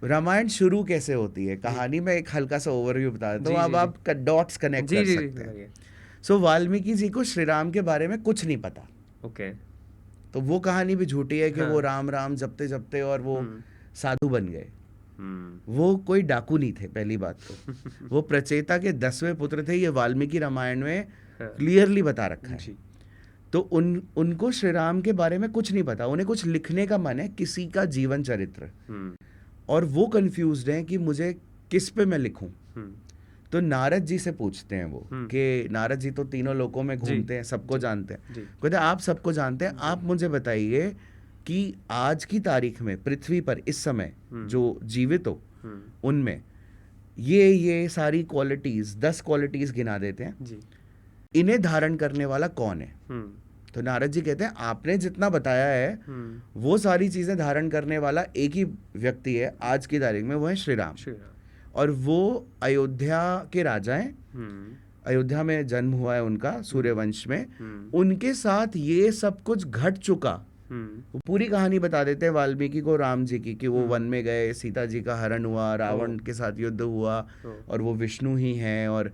रामायण शुरू कैसे होती है, कहानी में एक हल्का सा ओवरव्यू बता देता हूँ, अब आप डॉट्स कनेक्ट कर सकते हैं। सो वाल्मीकि जी को श्री राम के बारे में कुछ नहीं पता। ओके। तो वो कहानी भी झूठी है कि वो राम राम जपते जपते और वो साधु बन गए। वो कोई डाकू नहीं थे पहली बात तो। वो प्रचेता के 10वें पुत्र थे, ये वाल्मीकि रामायण में क्लियरली बता रखा है। तो उनको श्री राम के बारे में कुछ नहीं पता, उन्हें कुछ लिखने का मन है, किसी का जीवन चरित्र, और वो कंफ्यूज्ड हैं कि मुझे किस पे मैं लिखूं। तो नारद जी से पूछते हैं वो कि नारद जी तो तीनों लोकों में घूमते हैं, सबको जानते हैं। कहते हैं आप सबको जानते हैं, आप मुझे बताइए कि आज की तारीख में पृथ्वी पर इस समय जो जीवित हो उनमें ये सारी क्वालिटीज, 10 क्वालिटीज गिना देते हैं, इन्हें धारण करने वाला कौन है। तो नारद जी कहते हैं आपने जितना बताया है वो सारी चीजें धारण करने वाला एक ही व्यक्ति है आज की तारीख में, वो है श्री राम। और वो अयोध्या के राजा हैं, अयोध्या में जन्म हुआ है उनका, सूर्यवंश में। उनके साथ ये सब कुछ घट चुका। वो पूरी कहानी बता देते हैं वाल्मीकि को राम जी की, कि वो वन में गए, सीता जी का हरण हुआ, रावण के साथ युद्ध हुआ, और वो विष्णु ही हैं, और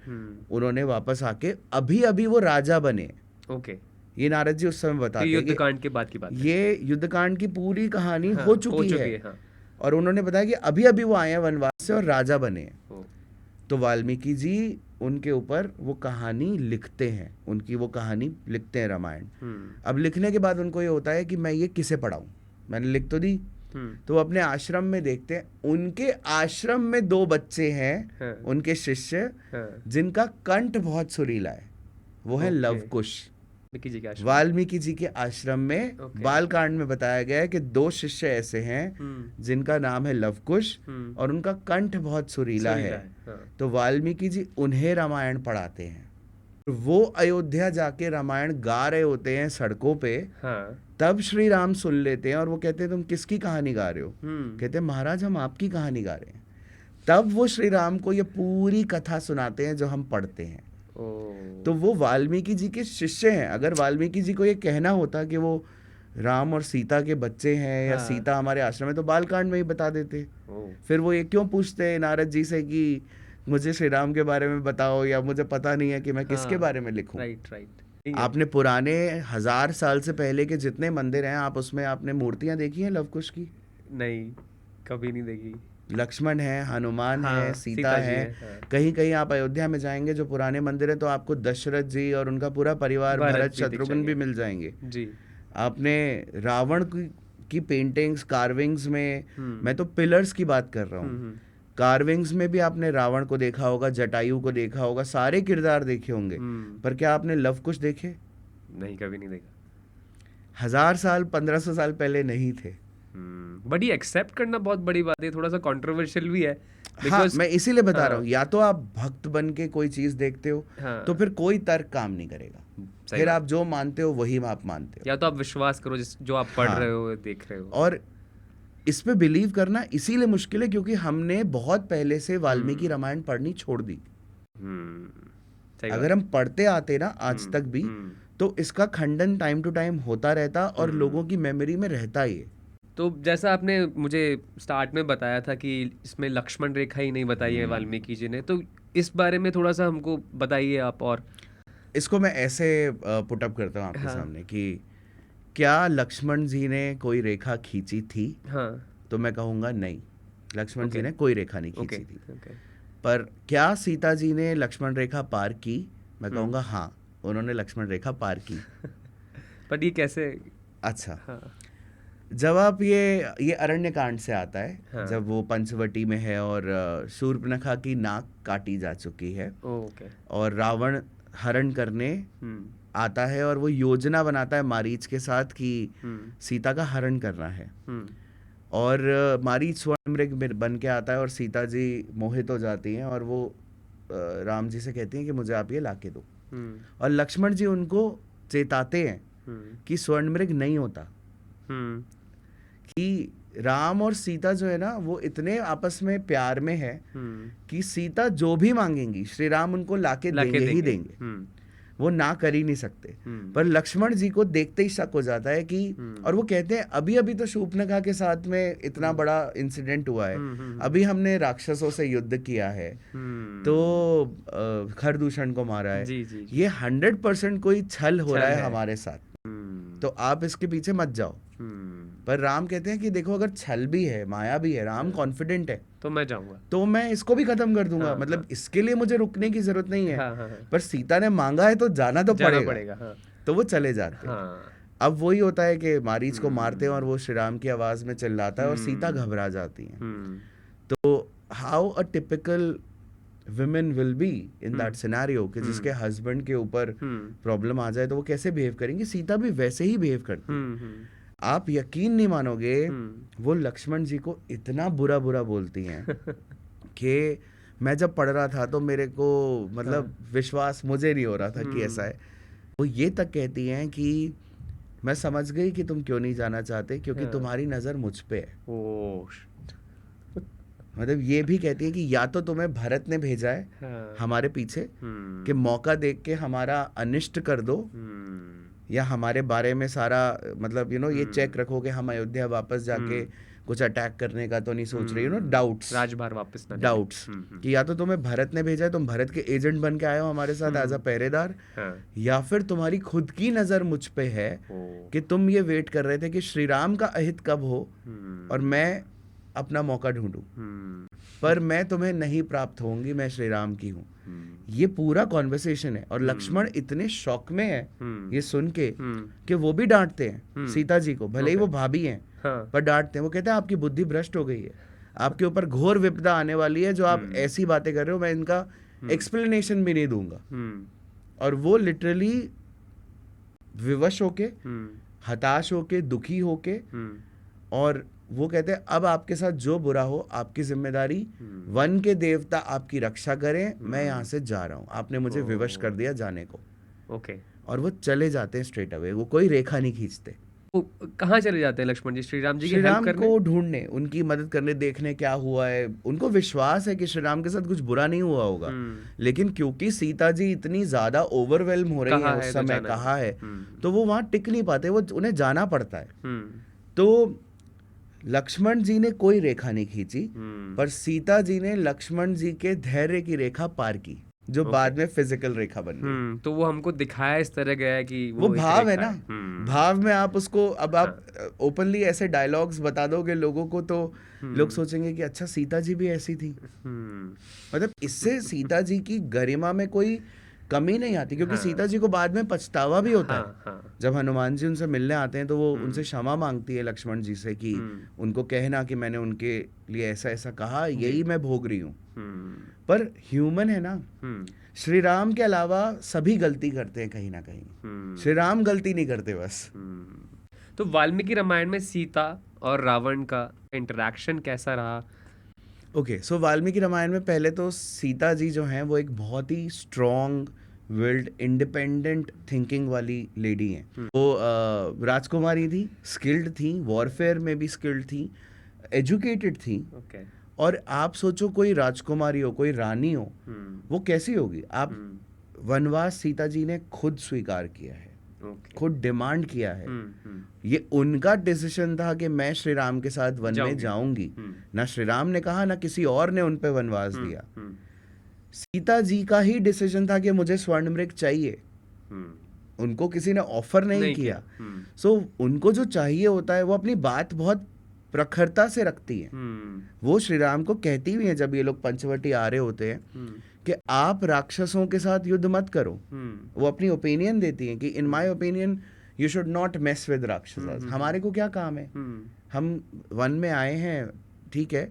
उन्होंने वापस आके अभी अभी वो राजा बने। ओके। ये नारद जी उस समय बताते हैं, युद्ध कांड के बाद की बात है। ये युद्ध कांड की पूरी कहानी हो चुकी है। हाँ। और उन्होंने बताया कि अभी अभी वो आए हैं वनवास से और राजा बने हैं। तो वाल्मीकि जी उनके ऊपर वो कहानी लिखते हैं, उनकी वो कहानी लिखते हैं रामायण। अब लिखने के बाद उनको ये होता है कि मैं ये किसे पढ़ाऊं, मैंने लिख तो दी। तो वो अपने आश्रम में देखते हैं, उनके आश्रम में 2 बच्चे हैं, उनके शिष्य, जिनका कंठ बहुत सुरीला है, वो है लवकुश। वाल्मीकि जी के आश्रम में बालकांड में बताया गया है कि 2 शिष्य ऐसे हैं जिनका नाम है लवकुश, और उनका कंठ बहुत सुरीला है। तो वाल्मीकि जी उन्हें रामायण पढ़ाते हैं। वो अयोध्या जाके रामायण गा रहे होते हैं सड़कों पे। तब श्री राम सुन लेते हैं और वो कहते हैं तुम किसकी कहानी गा रहे हो? कहते हैं महाराज हम आपकी कहानी गा रहे हैं। तब वो श्री राम को ये पूरी कथा सुनाते हैं जो हम पढ़ते हैं। तो वो वाल्मीकि जी के शिष्य हैं। अगर वाल्मीकि जी को ये कहना होता कि वो राम और सीता के बच्चे हैं या हाँ। सीता हमारे आश्रम में, तो बालकांड में ही बता देते। ओ, फिर वो ये क्यों पूछते नारद जी से कि मुझे श्री राम के बारे में बताओ, या मुझे पता नहीं है कि मैं किसके हाँ, बारे में लिखूं। राइट राइट, ठीक है। आपने पुराने 1000 साल से पहले के जितने मंदिर हैं, आप उसमें आपने मूर्तियां देखी हैं लवकुश की? नहीं, कभी नहीं देखी। लक्ष्मण है, हनुमान है, हाँ, सीता सीता जी है। है, हाँ। कहीं कहीं आप अयोध्या में जाएंगे जो पुराने मंदिर है, तो आपको दशरथ जी और उनका पूरा परिवार, भरत भरत भी दिख शत्रुघ्न भी जाएंगे। मिल जाएंगे। जी। आपने रावण की पेंटिंग्स, कार्विंग्स में, हम्म मैं तो पिलर्स की बात कर रहा हूँ, हम्म कार्विंग्स में भी आपने रावण को देखा होगा, जटायु को देखा होगा, सारे किरदार देखे होंगे। हम्म, पर क्या आपने लवकुश देखे? नहीं, कभी नहीं देखा। 1000 साल, 1500 साल पहले नहीं थे। बट ये एक्सेप्ट करना बहुत बड़ी बात है, थोड़ा सा कंट्रोवर्शियल भी है, हाँ, बिकॉज मैं इसीलिए बता रहा हाँ, हूँ, या तो आप भक्त बन के कोई चीज देखते हो, हाँ, तो फिर कोई तर्क काम नहीं करेगा। सही फिर बात। आप जो मानते हो वही आप मानते हो। या तो आप विश्वास करो जो आप पढ़ रहे हाँ, हो, देख रहे हो। और इस पे बिलीव करना इसीलिए मुश्किल है क्योंकि हमने बहुत पहले से वाल्मीकि रामायण पढ़नी छोड़ दी। सही अगर बात। हम पढ़ते आते ना आज तक भी, हम्म तो इसका खंडन टाइम टू टाइम होता रहता और लोगों की मेमोरी में रहता ही है। तो जैसा आपने मुझे स्टार्ट में बताया था कि इसमें लक्ष्मण रेखा ही नहीं बताई है वाल्मीकि जी ने, तो इस बारे में थोड़ा सा हमको बताइए आप। और इसको मैं ऐसे पुटअप करता हूँ आपके हाँ, सामने कि क्या लक्ष्मण जी ने कोई रेखा खींची थी? हाँ, तो मैं कहूँगा नहीं, लक्ष्मण जी ओके, ने कोई रेखा नहीं ओके, खींची थी। ओके। पर क्या सीता जी ने लक्ष्मण रेखा पार की? मैं हम्म कहूँगा हाँ, उन्होंने लक्ष्मण रेखा पार की। बट ये कैसे? अच्छा, हाँ, जब आप ये अरण्य कांड से आता है, हाँ, जब वो पंचवटी में है और शूर्पणखा की नाक काटी जा चुकी है ओके। और रावण हरण करने हम्म आता है और वो योजना बनाता है मारीच के साथ कि हम्म सीता का हरण करना है। हम्म और मारीच स्वर्ण मृग बन के आता है और सीता जी मोहित हो जाती हैं और वो राम जी से कहती हैं कि मुझे आप ये ला के दो। हम्म और लक्ष्मण जी उनको चेताते हैं कि स्वर्ण मृग नहीं होता, हम्म कि राम और सीता जो है ना वो इतने आपस में प्यार में है कि सीता जो भी मांगेंगी श्री राम उनको लाके लाके देंगे ही देंगे। देंगे, वो ना कर ही नहीं सकते। हम्म पर लक्ष्मण जी को देखते ही शक हो जाता है कि, और वो कहते हैं अभी अभी तो शूर्पणखा के साथ में इतना बड़ा इंसिडेंट हुआ है, अभी हमने राक्षसों से युद्ध किया है, तो खरदूषण को मारा है, जी जी जी, ये 100% कोई छल हो रहा छल है है। हमारे साथ, तो आप इसके पीछे मत जाओ। पर राम कहते हैं कि देखो अगर छल भी है, माया भी है, राम कॉन्फिडेंट है, तो मैं जाऊंगा। तो मैं इसको भी खत्म कर दूंगा। हाँ, मतलब हाँ, इसके लिए मुझे रुकने की जरूरत नहीं है। हाँ, हाँ, हाँ, पर सीता ने मांगा है तो जाना तो जाना पड़ेगा। पड़ेगा। हाँ, तो वो चले जाते हैं। हाँ, अब वही होता है कि मारीच को मारते हैं और वो श्री राम की आवाज में चिल्लाता है और सीता हम्म घबरा जाती हैं। हम्म तो how a typical women will be in that scenario कि जिसके हस्बैंड के ऊपर प्रॉब्लम आ जाए तो वो कैसे बिहेव करेंगी? सीता भी वैसे ही बिहेव करती है। आप यकीन नहीं मानोगे, वो लक्ष्मण जी को इतना बुरा बुरा बोलती हैं कि मैं जब पढ़ रहा था तो मेरे को मतलब विश्वास मुझे नहीं हो रहा था कि ऐसा है। वो ये तक कहती हैं कि मैं समझ गई कि तुम क्यों नहीं जाना चाहते, क्योंकि तुम्हारी नज़र मुझ पे है। ओह, मतलब ये भी कहती है कि या तो तुम्हें भरत ने भेजा है हाँ, हमारे पीछे कि मौका देख के हमारा अनिष्ट कर दो, या हमारे बारे में सारा मतलब ये चेक रखो कि हम अयोध्या वापस जाके कुछ अटैक करने का तो नहीं सोच रही, डाउट्स, राजभार वापस ना डाउट्स कि या तो तुम्हें भरत ने भेजा है, तुम भरत के एजेंट बन के आए हो हमारे साथ एज अ पहरेदार, हाँ, या फिर तुम्हारी खुद की नज़र मुझ पे है कि तुम ये वेट कर रहे थे कि श्री राम का अहित कब हो और मैं अपना मौका ढूंढूं, पर मैं तुम्हें नहीं प्राप्त होंगी, मैं श्री राम की हूँ। ये पूरा कॉन्वर्सेशन है और लक्ष्मण इतने शॉक में है ये सुन के कि वो भी डांटते हैं सीता जी को, भले ही वो भाभी हैं पर डांटते हैं। वो कहते हैं आपकी बुद्धि भ्रष्ट हो गई है, आपके ऊपर घोर विपदा आने वाली है, जो आप ऐसी बातें कर रहे हो मैं इनका एक्सप्लेनेशन भी नहीं दूंगा। और वो लिटरली विवश होके, हताश होके, दुखी होके, और वो कहते हैं अब आपके साथ जो बुरा हो आपकी जिम्मेदारी, वन के देवता आपकी रक्षा करें, मैं यहाँ से जा रहा हूँ, आपने मुझे विवश कर दिया जाने को। ओके। और वो चले जाते हैं स्ट्रेट अवे, वो कोई रेखा नहीं खींचते। वो कहाँ चले जाते हैं लक्ष्मण जी श्री राम जी की श्री हेल्प राम करने? को ढूंढने, उनकी मदद करने, देखने क्या हुआ है। उनको विश्वास है कि श्री राम के साथ कुछ बुरा नहीं हुआ होगा, लेकिन क्योंकि सीता जी इतनी ज्यादा ओवरवेल्म हो रही कहा है उस है तो समय, जाना कहा है, हम्म तो वो वहां टिक नहीं पाते, वो उन्हें जाना पड़ता है। हम्म तो लक्ष्मण जी ने कोई रेखा नहीं खींची, हम्म पर सीता जी ने लक्ष्मण जी के धैर्य की रेखा पार की, जो ओके बाद में फिजिकल रेखा बन गई। तो वो हमको दिखाया इस तरह गया है कि वो वो एक भाव है रेखा ना, है। भाव में आप उसको, अब हाँ आप ओपनली ऐसे डायलॉग्स बता दोगे लोगों को तो लोग सोचेंगे कि अच्छा सीता जी भी ऐसी थी। हम्म मतलब इससे सीता जी की गरिमा में कोई कमी नहीं आती, क्योंकि हाँ सीता जी को बाद में पछतावा भी होता हाँ है। हाँ जब हनुमान जी उनसे मिलने आते हैं तो वो उनसे क्षमा मांगती है लक्ष्मण जी से कि उनको कहना कि मैंने उनके लिए ऐसा ऐसा कहा, जी यही मैं भोग रही हूँ। हम्म पर ह्यूमन है ना, हम्म श्री राम के अलावा सभी गलती करते हैं कहीं ना कहीं, श्री हम्म राम गलती नहीं करते बस। तो वाल्मीकि रामायण में सीता और रावण का इंटरेक्शन कैसा रहा? ओके, सो वाल्मीकि रामायण में पहले तो सीता जी जो हैं वो एक बहुत ही स्ट्रॉन्ग विल्ड इंडिपेंडेंट थिंकिंग वाली लेडी हैं। वो राजकुमारी थी, स्किल्ड थी, वॉरफेयर में भी स्किल्ड थी, एजुकेटेड थी। ओके और आप सोचो कोई राजकुमारी हो, कोई रानी हो, वो कैसी होगी? आप वनवास सीता जी ने खुद स्वीकार किया है, ओके खुद डिमांड किया है। ये उनका डिसीजन था कि मैं श्री राम के साथ वन में जाऊंगी। ना श्री राम ने कहा, ना किसी और ने उन पे वनवास दिया। सीता जी का ही डिसीजन था कि मुझे स्वर्ण मृग चाहिए। उनको किसी ने ऑफर नहीं किया। सो उनको जो चाहिए होता है वो अपनी बात बहुत प्रखरता से रखती है। वो श्री राम को कहती भी हैं जब ये लोग पंचवटी आ रहे होते हैं कि आप राक्षसों के साथ युद्ध मत करो। वो अपनी ओपिनियन देती हैं कि in my opinion you should not mess with राक्षस। हमारे को क्या काम है, हम वन में आए हैं, ठीक है,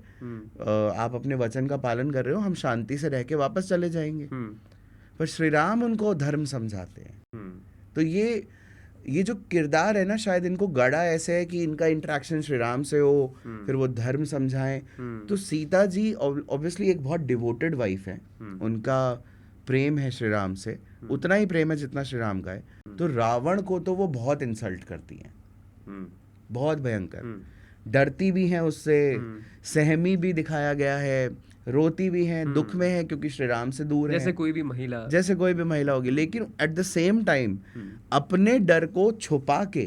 आप अपने वचन का पालन कर रहे हो, हम शांति से रह के वापस चले जाएंगे। पर श्री राम उनको धर्म समझाते हैं। तो ये जो किरदार है ना, शायद इनको गढ़ा ऐसे है कि इनका इंटरेक्शन श्री राम से हो, फिर वो धर्म समझाएं। तो सीता जी ऑब्वियसली एक बहुत डिवोटेड वाइफ है, उनका प्रेम है श्री राम से, उतना ही प्रेम है जितना श्री राम का है। तो रावण को तो वो बहुत इंसल्ट करती हैं, बहुत भयंकर, डरती भी हैं उससे, सहमी भी दिखाया गया है, रोती भी हैं, दुख में है क्योंकि श्री राम से दूर है, जैसे कोई भी महिला, जैसे कोई भी महिला होगी। लेकिन एट द सेम टाइम अपने डर को छुपा के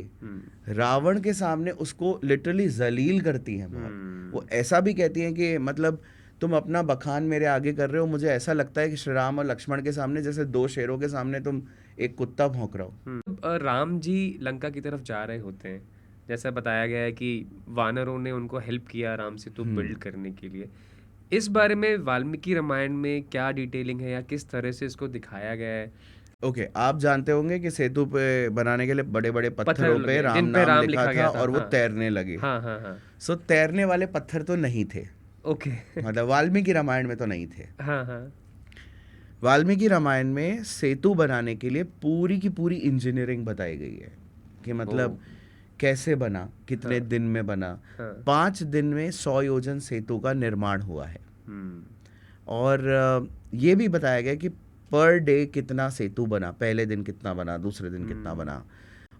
रावण के सामने उसको लिटरली जलील करती हैं बहुत। वो ऐसा भी कहती हैं कि मतलब तुम अपना बखान मेरे आगे कर रहे हो, मुझे ऐसा लगता है कि श्री राम और लक्ष्मण के सामने जैसे दो शेरों के सामने तुम एक कुत्ता भौंक रहे हो। राम जी लंका की तरफ जा रहे होते हैं, जैसा बताया गया है कि वानरों ने उनको हेल्प किया राम सेतु बिल्ड करने के लिए। इस बारे में वाल्मीकि रामायण में क्या डिटेलिंग है या किस तरह से इसको दिखाया गया है? ओके, आप जानते होंगे कि सेतु पे बनाने के लिए बड़े बड़े पत्थरों पे राम नाम लिखा था और वो तैरने लगे। हाँ हाँ हाँ। सो तैरने वाले पत्थर तो नहीं थे, ओके मतलब वाल्मीकि रामायण में तो नहीं थे। हाँ हाँ। वाल्मीकि रामायण में सेतु बनाने के लिए पूरी की पूरी इंजीनियरिंग बताई गई है कि मतलब कैसे बना, कितने दिन में बना। 5 दिन में 100 योजन सेतु का निर्माण हुआ है। और ये भी बताया गया कि पर डे कितना सेतु बना, पहले दिन कितना बना, दूसरे दिन कितना बना।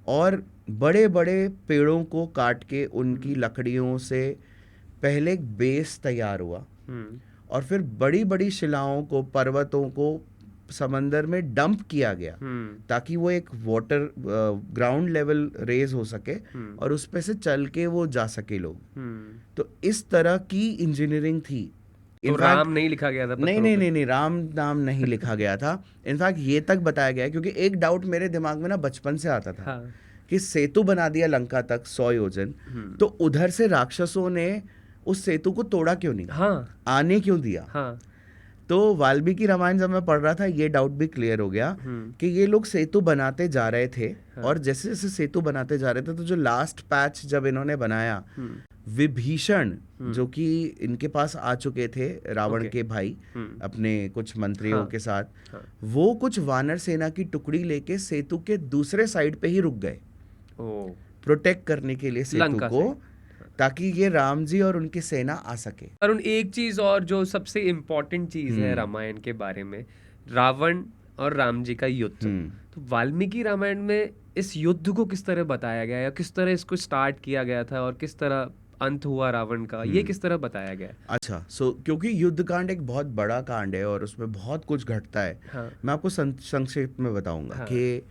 और बड़े बड़े पेड़ों को काट के उनकी लकड़ियों से पहले एक बेस तैयार हुआ, और फिर बड़ी बड़ी शिलाओं को, पर्वतों को समंदर में डंप किया गया ताकि वो एक वाटर ग्राउंड लेवल रेज हो सके और उस पे से चल के वो जा सके लोग। तो इस तरह की इंजीनियरिंग थी। तो राम नहीं लिखा गया था? नहीं, राम नाम नहीं लिखा गया था। इनफैक्ट ये तक बताया गया है, क्योंकि एक डाउट मेरे दिमाग में ना बचपन से आता था कि सेतु बना दिया लंका तक 100 योजन, तो उधर से राक्षसों ने उस सेतु को तोड़ा क्यों नहीं? आने क्यों दिया? तो वाल्मीकि रामायण जब मैं पढ़ रहा था ये डाउट भी क्लियर हो गया कि ये लोग सेतु बनाते जा रहे थे, और जैसे जैसे सेतु बनाते जा रहे थे तो जो लास्ट पैच जब इन्होंने बनाया, विभीषण जो कि इनके पास आ चुके थे, रावण के भाई, अपने कुछ मंत्रियों के साथ, वो कुछ वानर सेना की टुकड़ी लेके सेतु के दूसरे साइड पे ही रुक गए प्रोटेक्ट करने के लिए सेतु को, ताकि ये राम जी और उनकी सेना आ सके। अरुण, एक चीज और जो सबसे इम्पोर्टेंट चीज है रामायण के बारे में, रावण और राम जी का युद्ध। तो वाल्मीकि रामायण में इस युद्ध को किस तरह बताया गया, या किस तरह इसको स्टार्ट किया गया था और किस तरह अंत हुआ रावण का, ये किस तरह बताया गया है? अच्छा, सो क्योंकि युद्ध कांड एक बहुत बड़ा कांड है और उसमें बहुत कुछ घटता है। हाँ मैं आपको संक्षेप में बताऊंगा हाँ। कि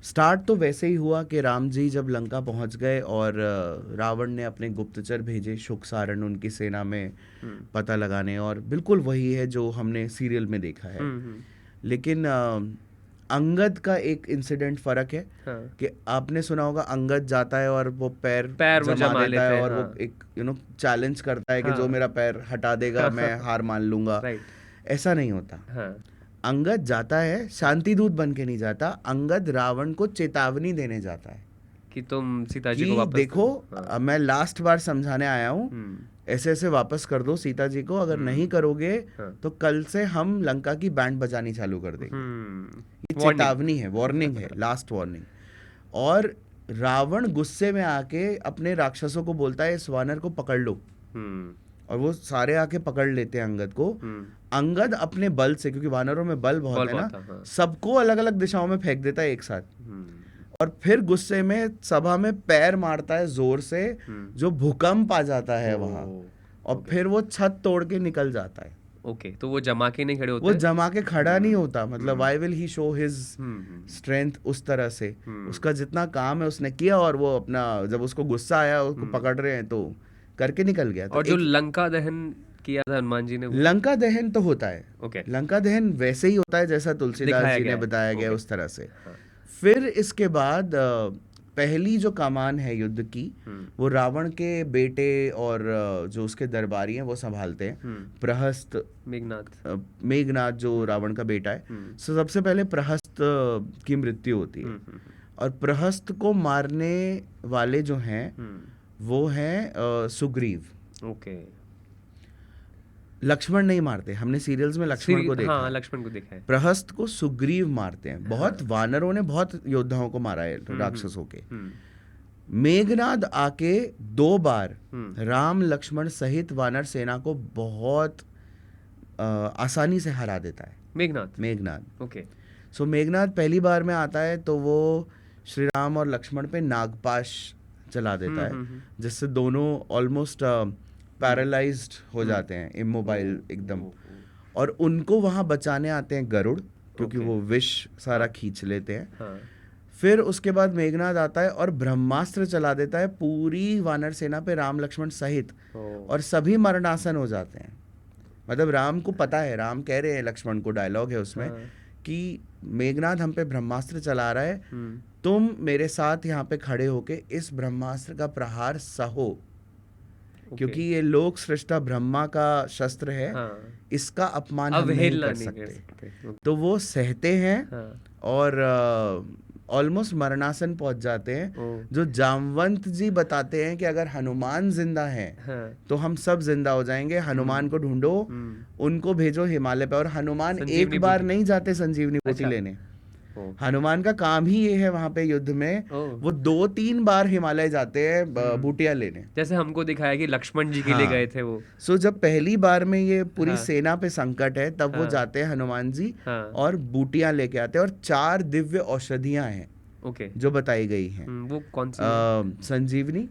स्टार्ट तो वैसे ही हुआ कि राम जी जब लंका पहुंच गए और रावण ने अपने गुप्तचर भेजे शुक सारण उनकी सेना में पता लगाने, और बिल्कुल वही है जो हमने सीरियल में देखा है। लेकिन अंगद का एक इंसिडेंट फर्क है। हाँ। कि आपने सुना होगा अंगद जाता है और वो पैर वो जमा देता है और हाँ। वो एक चैलेंज करता है कि हाँ। जो मेरा पैर हटा देगा मैं हार मान लूंगा। राइट। ऐसा नहीं होता। हाँ। अंगद जाता है, शांति दूत बन के नहीं जाता। अंगद रावण को चेतावनी देने जाता है कि तुम सीता जी कि को वापस देखो दो। हाँ। मैं लास्ट बार समझाने आया हूँ, ऐसे ऐसे वापस कर दो सीता जी को, अगर नहीं करोगे हाँ। तो कल से हम लंका की बैंड बजानी चालू कर देंगे। ये चेतावनी है, वार्निंग है, लास्ट वार्निंग। और रावण गुस्से में आके अपने राक्षसों को बोलता है इस वानर को पकड़ लो, और वो सारे आके पकड़ लेते हैं अंगद को। अंगद अपने बल से, क्योंकि वानरों में बल बहुत है ना, हाँ। सबको अलग अलग दिशाओं में फेंक देता है एक साथ, और फिर गुस्से में सभा में पैर मारता है जोर से, जो भूकंप आ जाता है वहां, और फिर वो छत तोड़ के निकल जाता है। ओके, तो वो जमा के नहीं खड़े होते? वो जमा के खड़ा नहीं होता, मतलब why will he show his strength उस तरह से। उसका जितना काम है उसने किया, और वो अपना जब उसको गुस्सा आया उसको पकड़ रहे हैं तो करके निकल गया। और जो लंका दहन किया था हनुमान जी ने, लंका दहन तो होता है। ओके। लंका दहन वैसे ही होता है जैसा तुलसीदास जी ने बताया गया उस तरह से। फिर इसके बाद पहली जो कमान है युद्ध की, वो रावण के बेटे और जो उसके दरबारी हैं वो संभालते हैं। प्रहस्त, मेघनाथ जो रावण का बेटा है। सबसे पहले प्रहस्त की मृत्यु होती है, और प्रहस्त को मारने वाले जो हैं वो हैं सुग्रीव। ओके। लक्ष्मण नहीं मारते, हमने सीरियल्स में लक्ष्मण को देखा। हाँ, लक्ष्मण को देखा है। प्रहस्त को सुग्रीव मारते हैं। बहुत वानरों ने बहुत योद्धाओं को मारा है, राक्षसों के। मेघनाद आके 2 बार राम लक्ष्मण सहित वानर सेना को बहुत आसानी से हरा देता है। मेघनाद। ओके। सो मेघनाद पहली बार में आता है तो वो श्री राम और लक्ष्मण पे नागपाश चला देता है, जिससे दोनों ऑलमोस्ट पैरालाइज्ड हो जाते हैं, इमोबाइल एकदम। और उनको वहां बचाने आते हैं गरुड़, क्योंकि वो विष सारा खींच लेते हैं। फिर उसके बाद मेघनाद आता है और ब्रह्मास्त्र चला देता है पूरी वानर सेना पे, राम लक्ष्मण सहित, और सभी मरणासन हो जाते हैं। मतलब राम को पता है, राम कह रहे हैं लक्ष्मण को, डायलॉग है उसमें कि मेघनाद हम पे ब्रह्मास्त्र चला रहा है, तुम मेरे साथ यहाँ पे खड़े होके इस ब्रह्मास्त्र का प्रहार सहो, क्योंकि ये लोक सृष्टा ब्रह्मा का शस्त्र है। इसका अपमान हम नहीं कर सकते। तो वो सहते हैं और ऑलमोस्ट मरणासन पहुंच जाते हैं। जो जामवंत जी बताते हैं कि अगर हनुमान जिंदा है तो हम सब जिंदा हो जाएंगे, हनुमान को ढूंढो, उनको भेजो हिमालय पे। और हनुमान एक बार नहीं जाते संजीवनी बूटी लेने, हनुमान का काम ही ये है वहां पे युद्ध में, वो 2-3 बार हिमालय जाते हैं बूटियां लेने, जैसे हमको दिखाया कि लक्ष्मण जी के लिए गए थे वो। सो जब पहली बार में ये पूरी सेना पे संकट है, तब वो जाते हैं हनुमान जी और बूटियां लेके आते हैं। और 4 दिव्य औषधियां हैं जो बताई गई हैं। वो कौन सी? संजीवनी,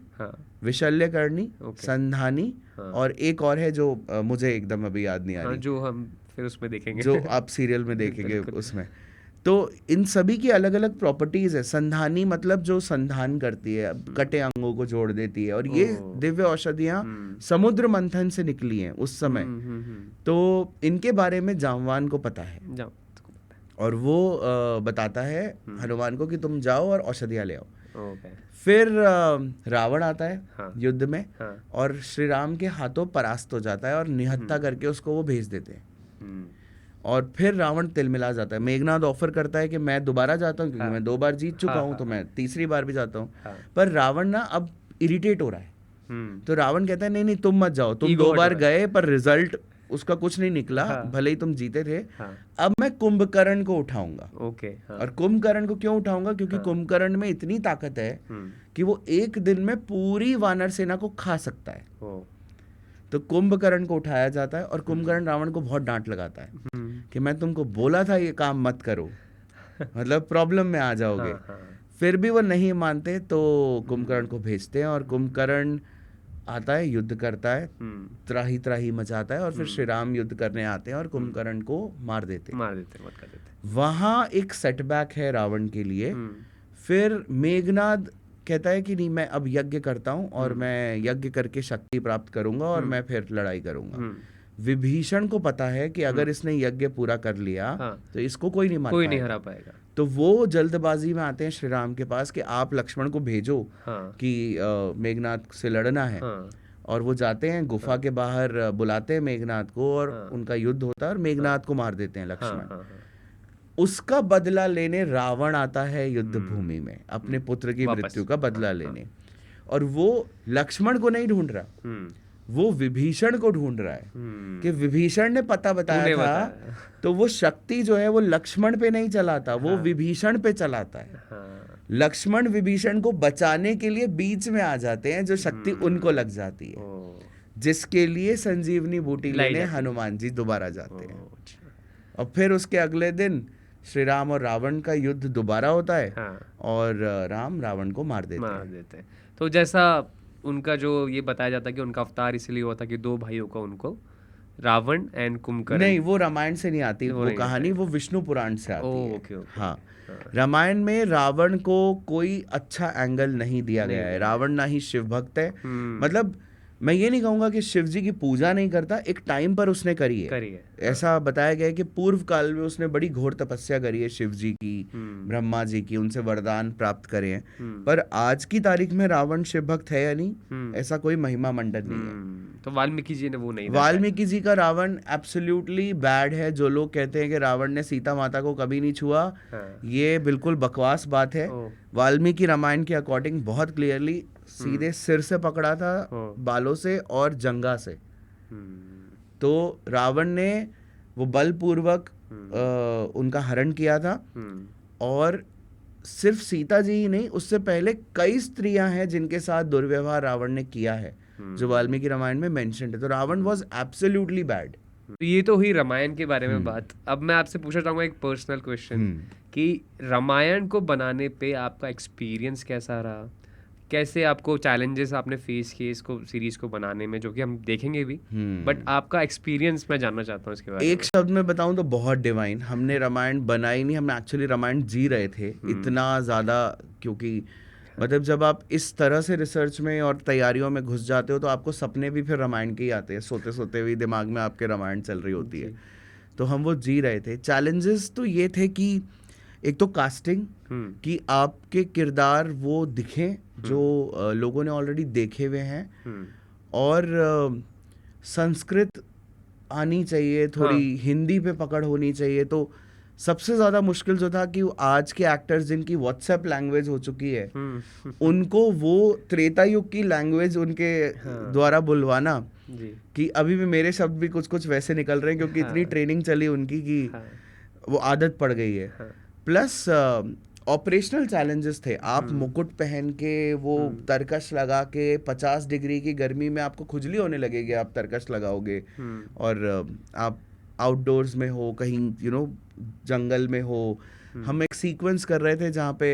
विशल्यकर्णी, संधानी, और एक और है जो मुझे एकदम अभी याद नहीं आ रही, जो हम फिर उसमें देखेंगे, जो आप सीरियल में देखेंगे उसमें। तो इन सभी की अलग अलग प्रॉपर्टीज है। संधानी मतलब जो संधान करती है, कटे अंगों को जोड़ देती है। और ये दिव्य औषधियां समुद्र मंथन से निकली हैं उस समय। तो इनके बारे में जामवान को पता है, और वो बताता है हनुमान को कि तुम जाओ और औषधियां ले आओ। फिर रावण आता है युद्ध में, और श्री राम के हाथों परास्त हो जाता है, और निहत्था करके उसको वो भेज देते हैं। और फिर रावण तिलमिला जाता है। मेघनाद ऑफर करता है कि मैं दोबारा जाता हूँ, क्योंकि मैं 2 बार जीत चुका हूँ, तो मैं तीसरी बार भी जाता हूँ। पर रावण ना अब इरिटेट हो रहा है। तो रावण कहता है नहीं तुम मत जाओ, तुम 2 बार गए पर रिजल्ट उसका कुछ नहीं निकला, भले ही तुम जीते थे। अब मैं कुंभकर्ण को उठाऊंगा। और कुंभकर्ण को क्यों उठाऊंगा? क्योंकि कुंभकर्ण में इतनी ताकत है कि वो एक दिन में पूरी वानर सेना को खा सकता है। तो कुंभकर्ण को उठाया जाता है, और कुंभकर्ण रावण को बहुत डांट लगाता है कि मैं तुमको बोला था ये काम मत करो, मतलब प्रॉब्लम में आ जाओगे। फिर भी वो नहीं मानते तो कुंभकर्ण को भेजते हैं और कुंभकर्ण आता है, युद्ध करता है, त्राही त्राही मचाता है और फिर श्री राम युद्ध करने आते हैं और कुंभकर्ण को मार देते हैं। वहाँ एक सेटबैक है रावण के लिए। फिर मेघनाद कहता है कि नहीं, मैं अब यज्ञ करता हूँ और मैं यज्ञ करके शक्ति प्राप्त करूंगा और मैं फिर लड़ाई करूंगा। विभीषण को पता है कि अगर इसने यज्ञ पूरा कर लिया तो इसको कोई नहीं मार नहीं हरा पाएगा। तो वो जल्दबाजी में आते हैं श्री राम के पास कि आप लक्ष्मण को भेजो कि मेघनाद से लड़ना है। और वो जाते हैं गुफा के बाहर, बुलाते हैं मेघनाद को और उनका युद्ध होता है और मेघनाद को मार देते हैं लक्ष्मण। उसका बदला लेने रावण आता है युद्ध भूमि में, अपने पुत्र की मृत्यु का बदला लेने। और वो लक्ष्मण को नहीं ढूंढ रहा, वो विभीषण को ढूंढ रहा है कि विभीषण ने पता बताया था तो वो शक्ति जो है वो लक्ष्मण पे नहीं चलाता, वो विभीषण पे चलाता है। लक्ष्मण विभीषण को बचाने के लिए बीच में आ जाते हैं, जो शक्ति उनको लग जाती है, जिसके लिए संजीवनी बूटी लेने हनुमान जी दोबारा जाते हैं। और फिर उसके अगले दिन श्री राम और रावण का युद्ध दोबारा होता है और राम रावण को मार देते हैं। तो जैसा उनका जो ये बताया जाता है कि उनका अवतार इसलिए हुआ था कि दो भाइयों का, उनको रावण एंड कुंभकर्ण। नहीं, वो रामायण से नहीं आती वो कहानी, वो विष्णु पुराण से आती है। हाँ, रामायण में रावण को कोई अच्छा एंगल नहीं दिया गया है। रावण ना ही शिव भक्त है, मतलब मैं ये नहीं कहूंगा कि शिव जी की पूजा नहीं करता, एक टाइम पर उसने करी है। ऐसा बताया गया है कि पूर्व काल में उसने बड़ी घोर तपस्या करी है शिव जी की, ब्रह्मा जी की, उनसे वरदान प्राप्त करे हैं। पर आज की तारीख में रावण शिव भक्त है या नहीं, ऐसा कोई महिमा मंडन नहीं है। तो वाल्मीकि जी ने वो नहीं, वाल्मीकि जी का रावण एब्सोल्युटली बैड है। जो लोग कहते हैं कि रावण ने सीता माता को कभी नहीं छुआ, ये बिल्कुल बकवास बात है। वाल्मीकि रामायण के अकॉर्डिंग बहुत क्लियरली सीधे सिर से पकड़ा था, बालों से और जंगा से। तो रावण ने वो बलपूर्वक उनका हरण किया था। और सिर्फ सीता जी ही नहीं, उससे पहले कई स्त्रियां हैं जिनके साथ दुर्व्यवहार रावण ने किया है, जो वाल्मीकि रामायण में मेंशन्ड है। तो रावण वाज एब्सोल्युटली बैड। ये तो हुई रामायण के बारे में बात। अब मैं आपसे पूछना चाहूंगा एक पर्सनल क्वेश्चन कि रामायण को बनाने पे आपका एक्सपीरियंस कैसा रहा, कैसे आपको चैलेंजेस आपने फेस किए इसको, सीरीज को बनाने में, जो कि हम देखेंगे भी, बट आपका एक्सपीरियंस मैं जानना चाहता हूँ इसके बारे में। एक शब्द में बताऊं तो बहुत डिवाइन। हमने रामायण बनाई नहीं, हमने एक्चुअली रामायण जी रहे थे इतना ज़्यादा, क्योंकि मतलब जब आप इस तरह से रिसर्च में और तैयारियों में घुस जाते हो तो आपको सपने भी फिर रामायण के ही आते हैं, सोते सोते भी दिमाग में आपके रामायण चल रही होती है। तो हम वो जी रहे थे। चैलेंजेस तो ये थे कि एक तो कास्टिंग, कि आपके किरदार वो दिखें जो लोगों ने ऑलरेडी देखे हुए हैं, और संस्कृत आनी चाहिए थोड़ी, हिंदी पे पकड़ होनी चाहिए। तो सबसे ज़्यादा मुश्किल जो था कि आज के एक्टर्स जिनकी व्हाट्सएप लैंग्वेज हो चुकी है, उनको वो त्रेता युग की लैंग्वेज उनके द्वारा बुलवाना, कि अभी भी मेरे शब्द भी कुछ कुछ वैसे निकल रहे हैं, क्योंकि इतनी ट्रेनिंग चली उनकी कि वो आदत पड़ गई है। प्लस ऑपरेशनल चैलेंजेस थे। आप मुकुट पहन के वो तरकश लगा के 50 डिग्री की गर्मी में आपको खुजली होने लगेगी, आप तरकश लगाओगे, और आप आउटडोर्स में हो, कहीं जंगल में हो। हम एक सीक्वेंस कर रहे थे जहाँ पे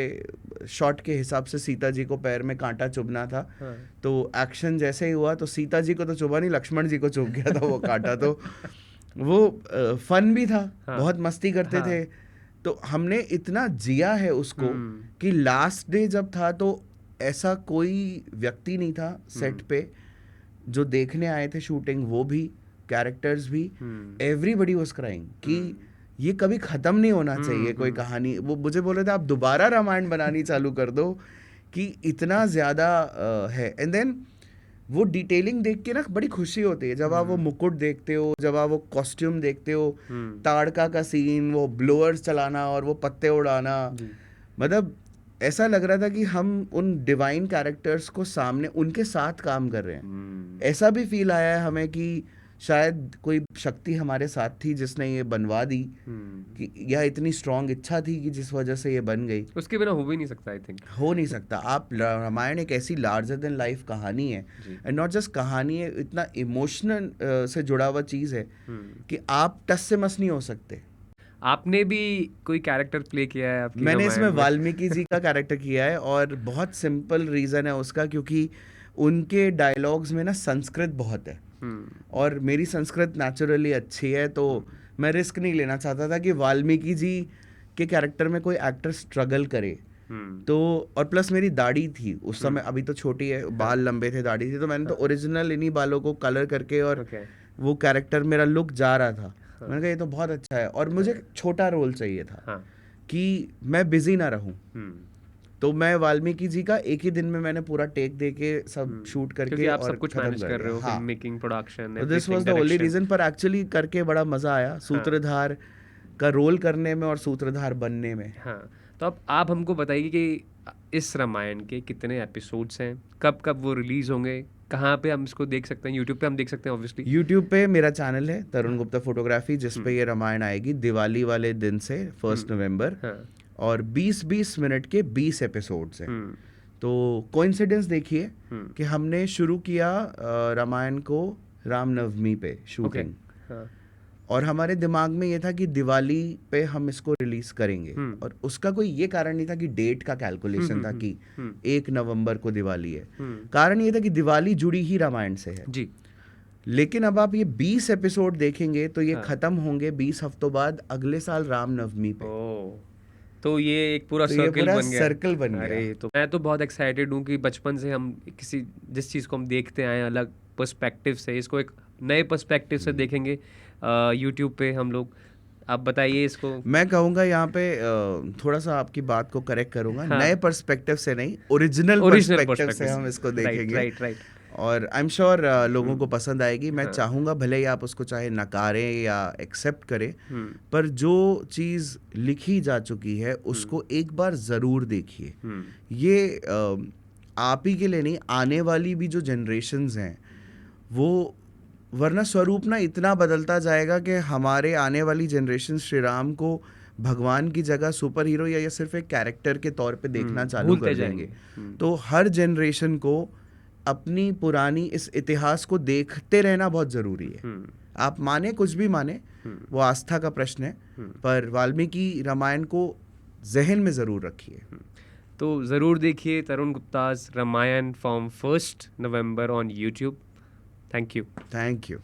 शॉट के हिसाब से सीता जी को पैर में कांटा चुभना था। तो एक्शन जैसे ही हुआ तो सीता जी को तो चुभा नहीं, लक्ष्मण जी को चुभ गया था वो कांटा। तो वो फन भी था, बहुत मस्ती करते थे। तो हमने इतना जिया है उसको कि लास्ट डे जब था तो ऐसा कोई व्यक्ति नहीं था सेट पे जो देखने आए थे शूटिंग, वो भी कैरेक्टर्स भी, एवरीबडी वाज क्राइंग कि ये कभी खत्म नहीं होना चाहिए कोई कहानी। वो मुझे बोल रहे थे आप दोबारा रामायण बनानी चालू कर दो, कि इतना ज़्यादा है। एंड देन वो डिटेलिंग देख के ना बड़ी खुशी होती है जब आप वो मुकुट देखते हो, जब आप वो कॉस्ट्यूम देखते हो, ताड़का का सीन, वो ब्लोअर्स चलाना और वो पत्ते उड़ाना, मतलब ऐसा लग रहा था कि हम उन डिवाइन कैरेक्टर्स को सामने उनके साथ काम कर रहे हैं। ऐसा भी फील आया है हमें कि शायद कोई शक्ति हमारे साथ थी जिसने ये बनवा दी, कि यह इतनी स्ट्रांग इच्छा थी कि जिस वजह से ये बन गई। उसके बिना हो भी नहीं सकता, आई थिंक हो नहीं सकता। आप रामायण एक ऐसी लार्जर देन लाइफ कहानी है, एंड नॉट जस्ट कहानी है, इतना इमोशनल से जुड़ा हुआ चीज़ है कि आप टस से मस नहीं हो सकते। आपने भी कोई कैरेक्टर प्ले किया है आपकी मैंने इसमें रामायण में? वाल्मीकि जी का कैरेक्टर किया है, और बहुत सिंपल रीज़न है उसका, क्योंकि उनके डायलॉग्स में ना संस्कृत बहुत है, और मेरी संस्कृत नेचुरली अच्छी है, तो मैं रिस्क नहीं लेना चाहता था कि वाल्मीकि जी के कैरेक्टर में कोई एक्टर स्ट्रगल करे। तो और प्लस मेरी दाढ़ी थी उस समय, अभी तो छोटी है, बाल लंबे थे, दाढ़ी थी, तो मैंने तो ओरिजिनल इन्हीं बालों को कलर करके, और वो कैरेक्टर मेरा लुक जा रहा था। मैंने कहा ये तो बहुत अच्छा है, और मुझे छोटा रोल चाहिए था कि मैं बिजी ना रहूं। तो मैं वाल्मीकि जी का एक ही दिन में मैंने पूरा टेक दे के सब शूट करके, क्योंकि आप और सब कुछ खत्म मैनेज कर रहे हो, हाँ, film making, production, this was the only reason. पर एक्चुअली करके बड़ा मजा आया, सूत्रधार का रोल करने में और सूत्रधार बनने में। हाँ, तो अब आप हमको बताइए कि इस रामायण के कितने एपिसोड्स हैं, कब कब वो रिलीज होंगे, कहाँ पे हम इसको देख सकते हैं? यूट्यूब पे हम देख सकते हैं ऑब्वियसली। यूट्यूब पे मेरा चैनल है तरुण गुप्ता फोटोग्राफी, जिस पे ये रामायण आएगी दिवाली वाले दिन से 1 नवंबर, और 20-20 मिनट के 20 एपिसोड्स हैं। तो कोइंसिडेंस देखिए कि हमने शुरू किया रामायण को रामनवमी पे शूटिंग, और हमारे दिमाग में ये था कि दिवाली पे हम इसको रिलीज करेंगे, और उसका कोई ये कारण नहीं था कि डेट का कैलकुलेशन था कि 1 नवंबर को दिवाली है। कारण ये था कि दिवाली जुड़ी ही रामायण से है जी। लेकिन अब आप ये 20 एपिसोड देखेंगे तो ये खत्म होंगे 20 हफ्तों बाद, अगले साल रामनवमी पे। तो ये एक पूरा तो सर्कल बन गया। सर्कल बन गया। अरे तो मैं तो बहुत एक्साइटेड हूँ कि बचपन से हम किसी जिस चीज़ को हम देखते आए अलग पर्सपेक्टिव से, इसको एक नए पर्सपेक्टिव से देखेंगे यूट्यूब पे हम लोग। आप बताइए इसको। मैं कहूँगा यहाँ पे थोड़ा सा आपकी बात को करेक्ट करूँगा, नए पर्सपेक्टिव से नहीं, ओरिजिनल पर्सपेक्टिव से हम इसको देखेंगे। राइट। और आई एम श्योर लोगों को पसंद आएगी। मैं चाहूँगा भले ही आप उसको चाहे नकारें या एक्सेप्ट करें, पर जो चीज़ लिखी जा चुकी है उसको एक बार ज़रूर देखिए। ये आप ही के लिए नहीं, आने वाली भी जो जनरेशन्स हैं वो, वरना स्वरूप ना इतना बदलता जाएगा कि हमारे आने वाली जनरेशन श्री राम को भगवान की जगह सुपर हीरो या सिर्फ एक कैरेक्टर के तौर पे देखना चालू कर देंगे। तो हर जनरेशन को अपनी पुरानी इस इतिहास को देखते रहना बहुत ज़रूरी है। आप माने कुछ भी माने, वो आस्था का प्रश्न है, पर वाल्मीकि रामायण को जहन में ज़रूर रखिए। तो ज़रूर देखिए Tarun Gupta's Ramayan from 1 November on YouTube. Thank you.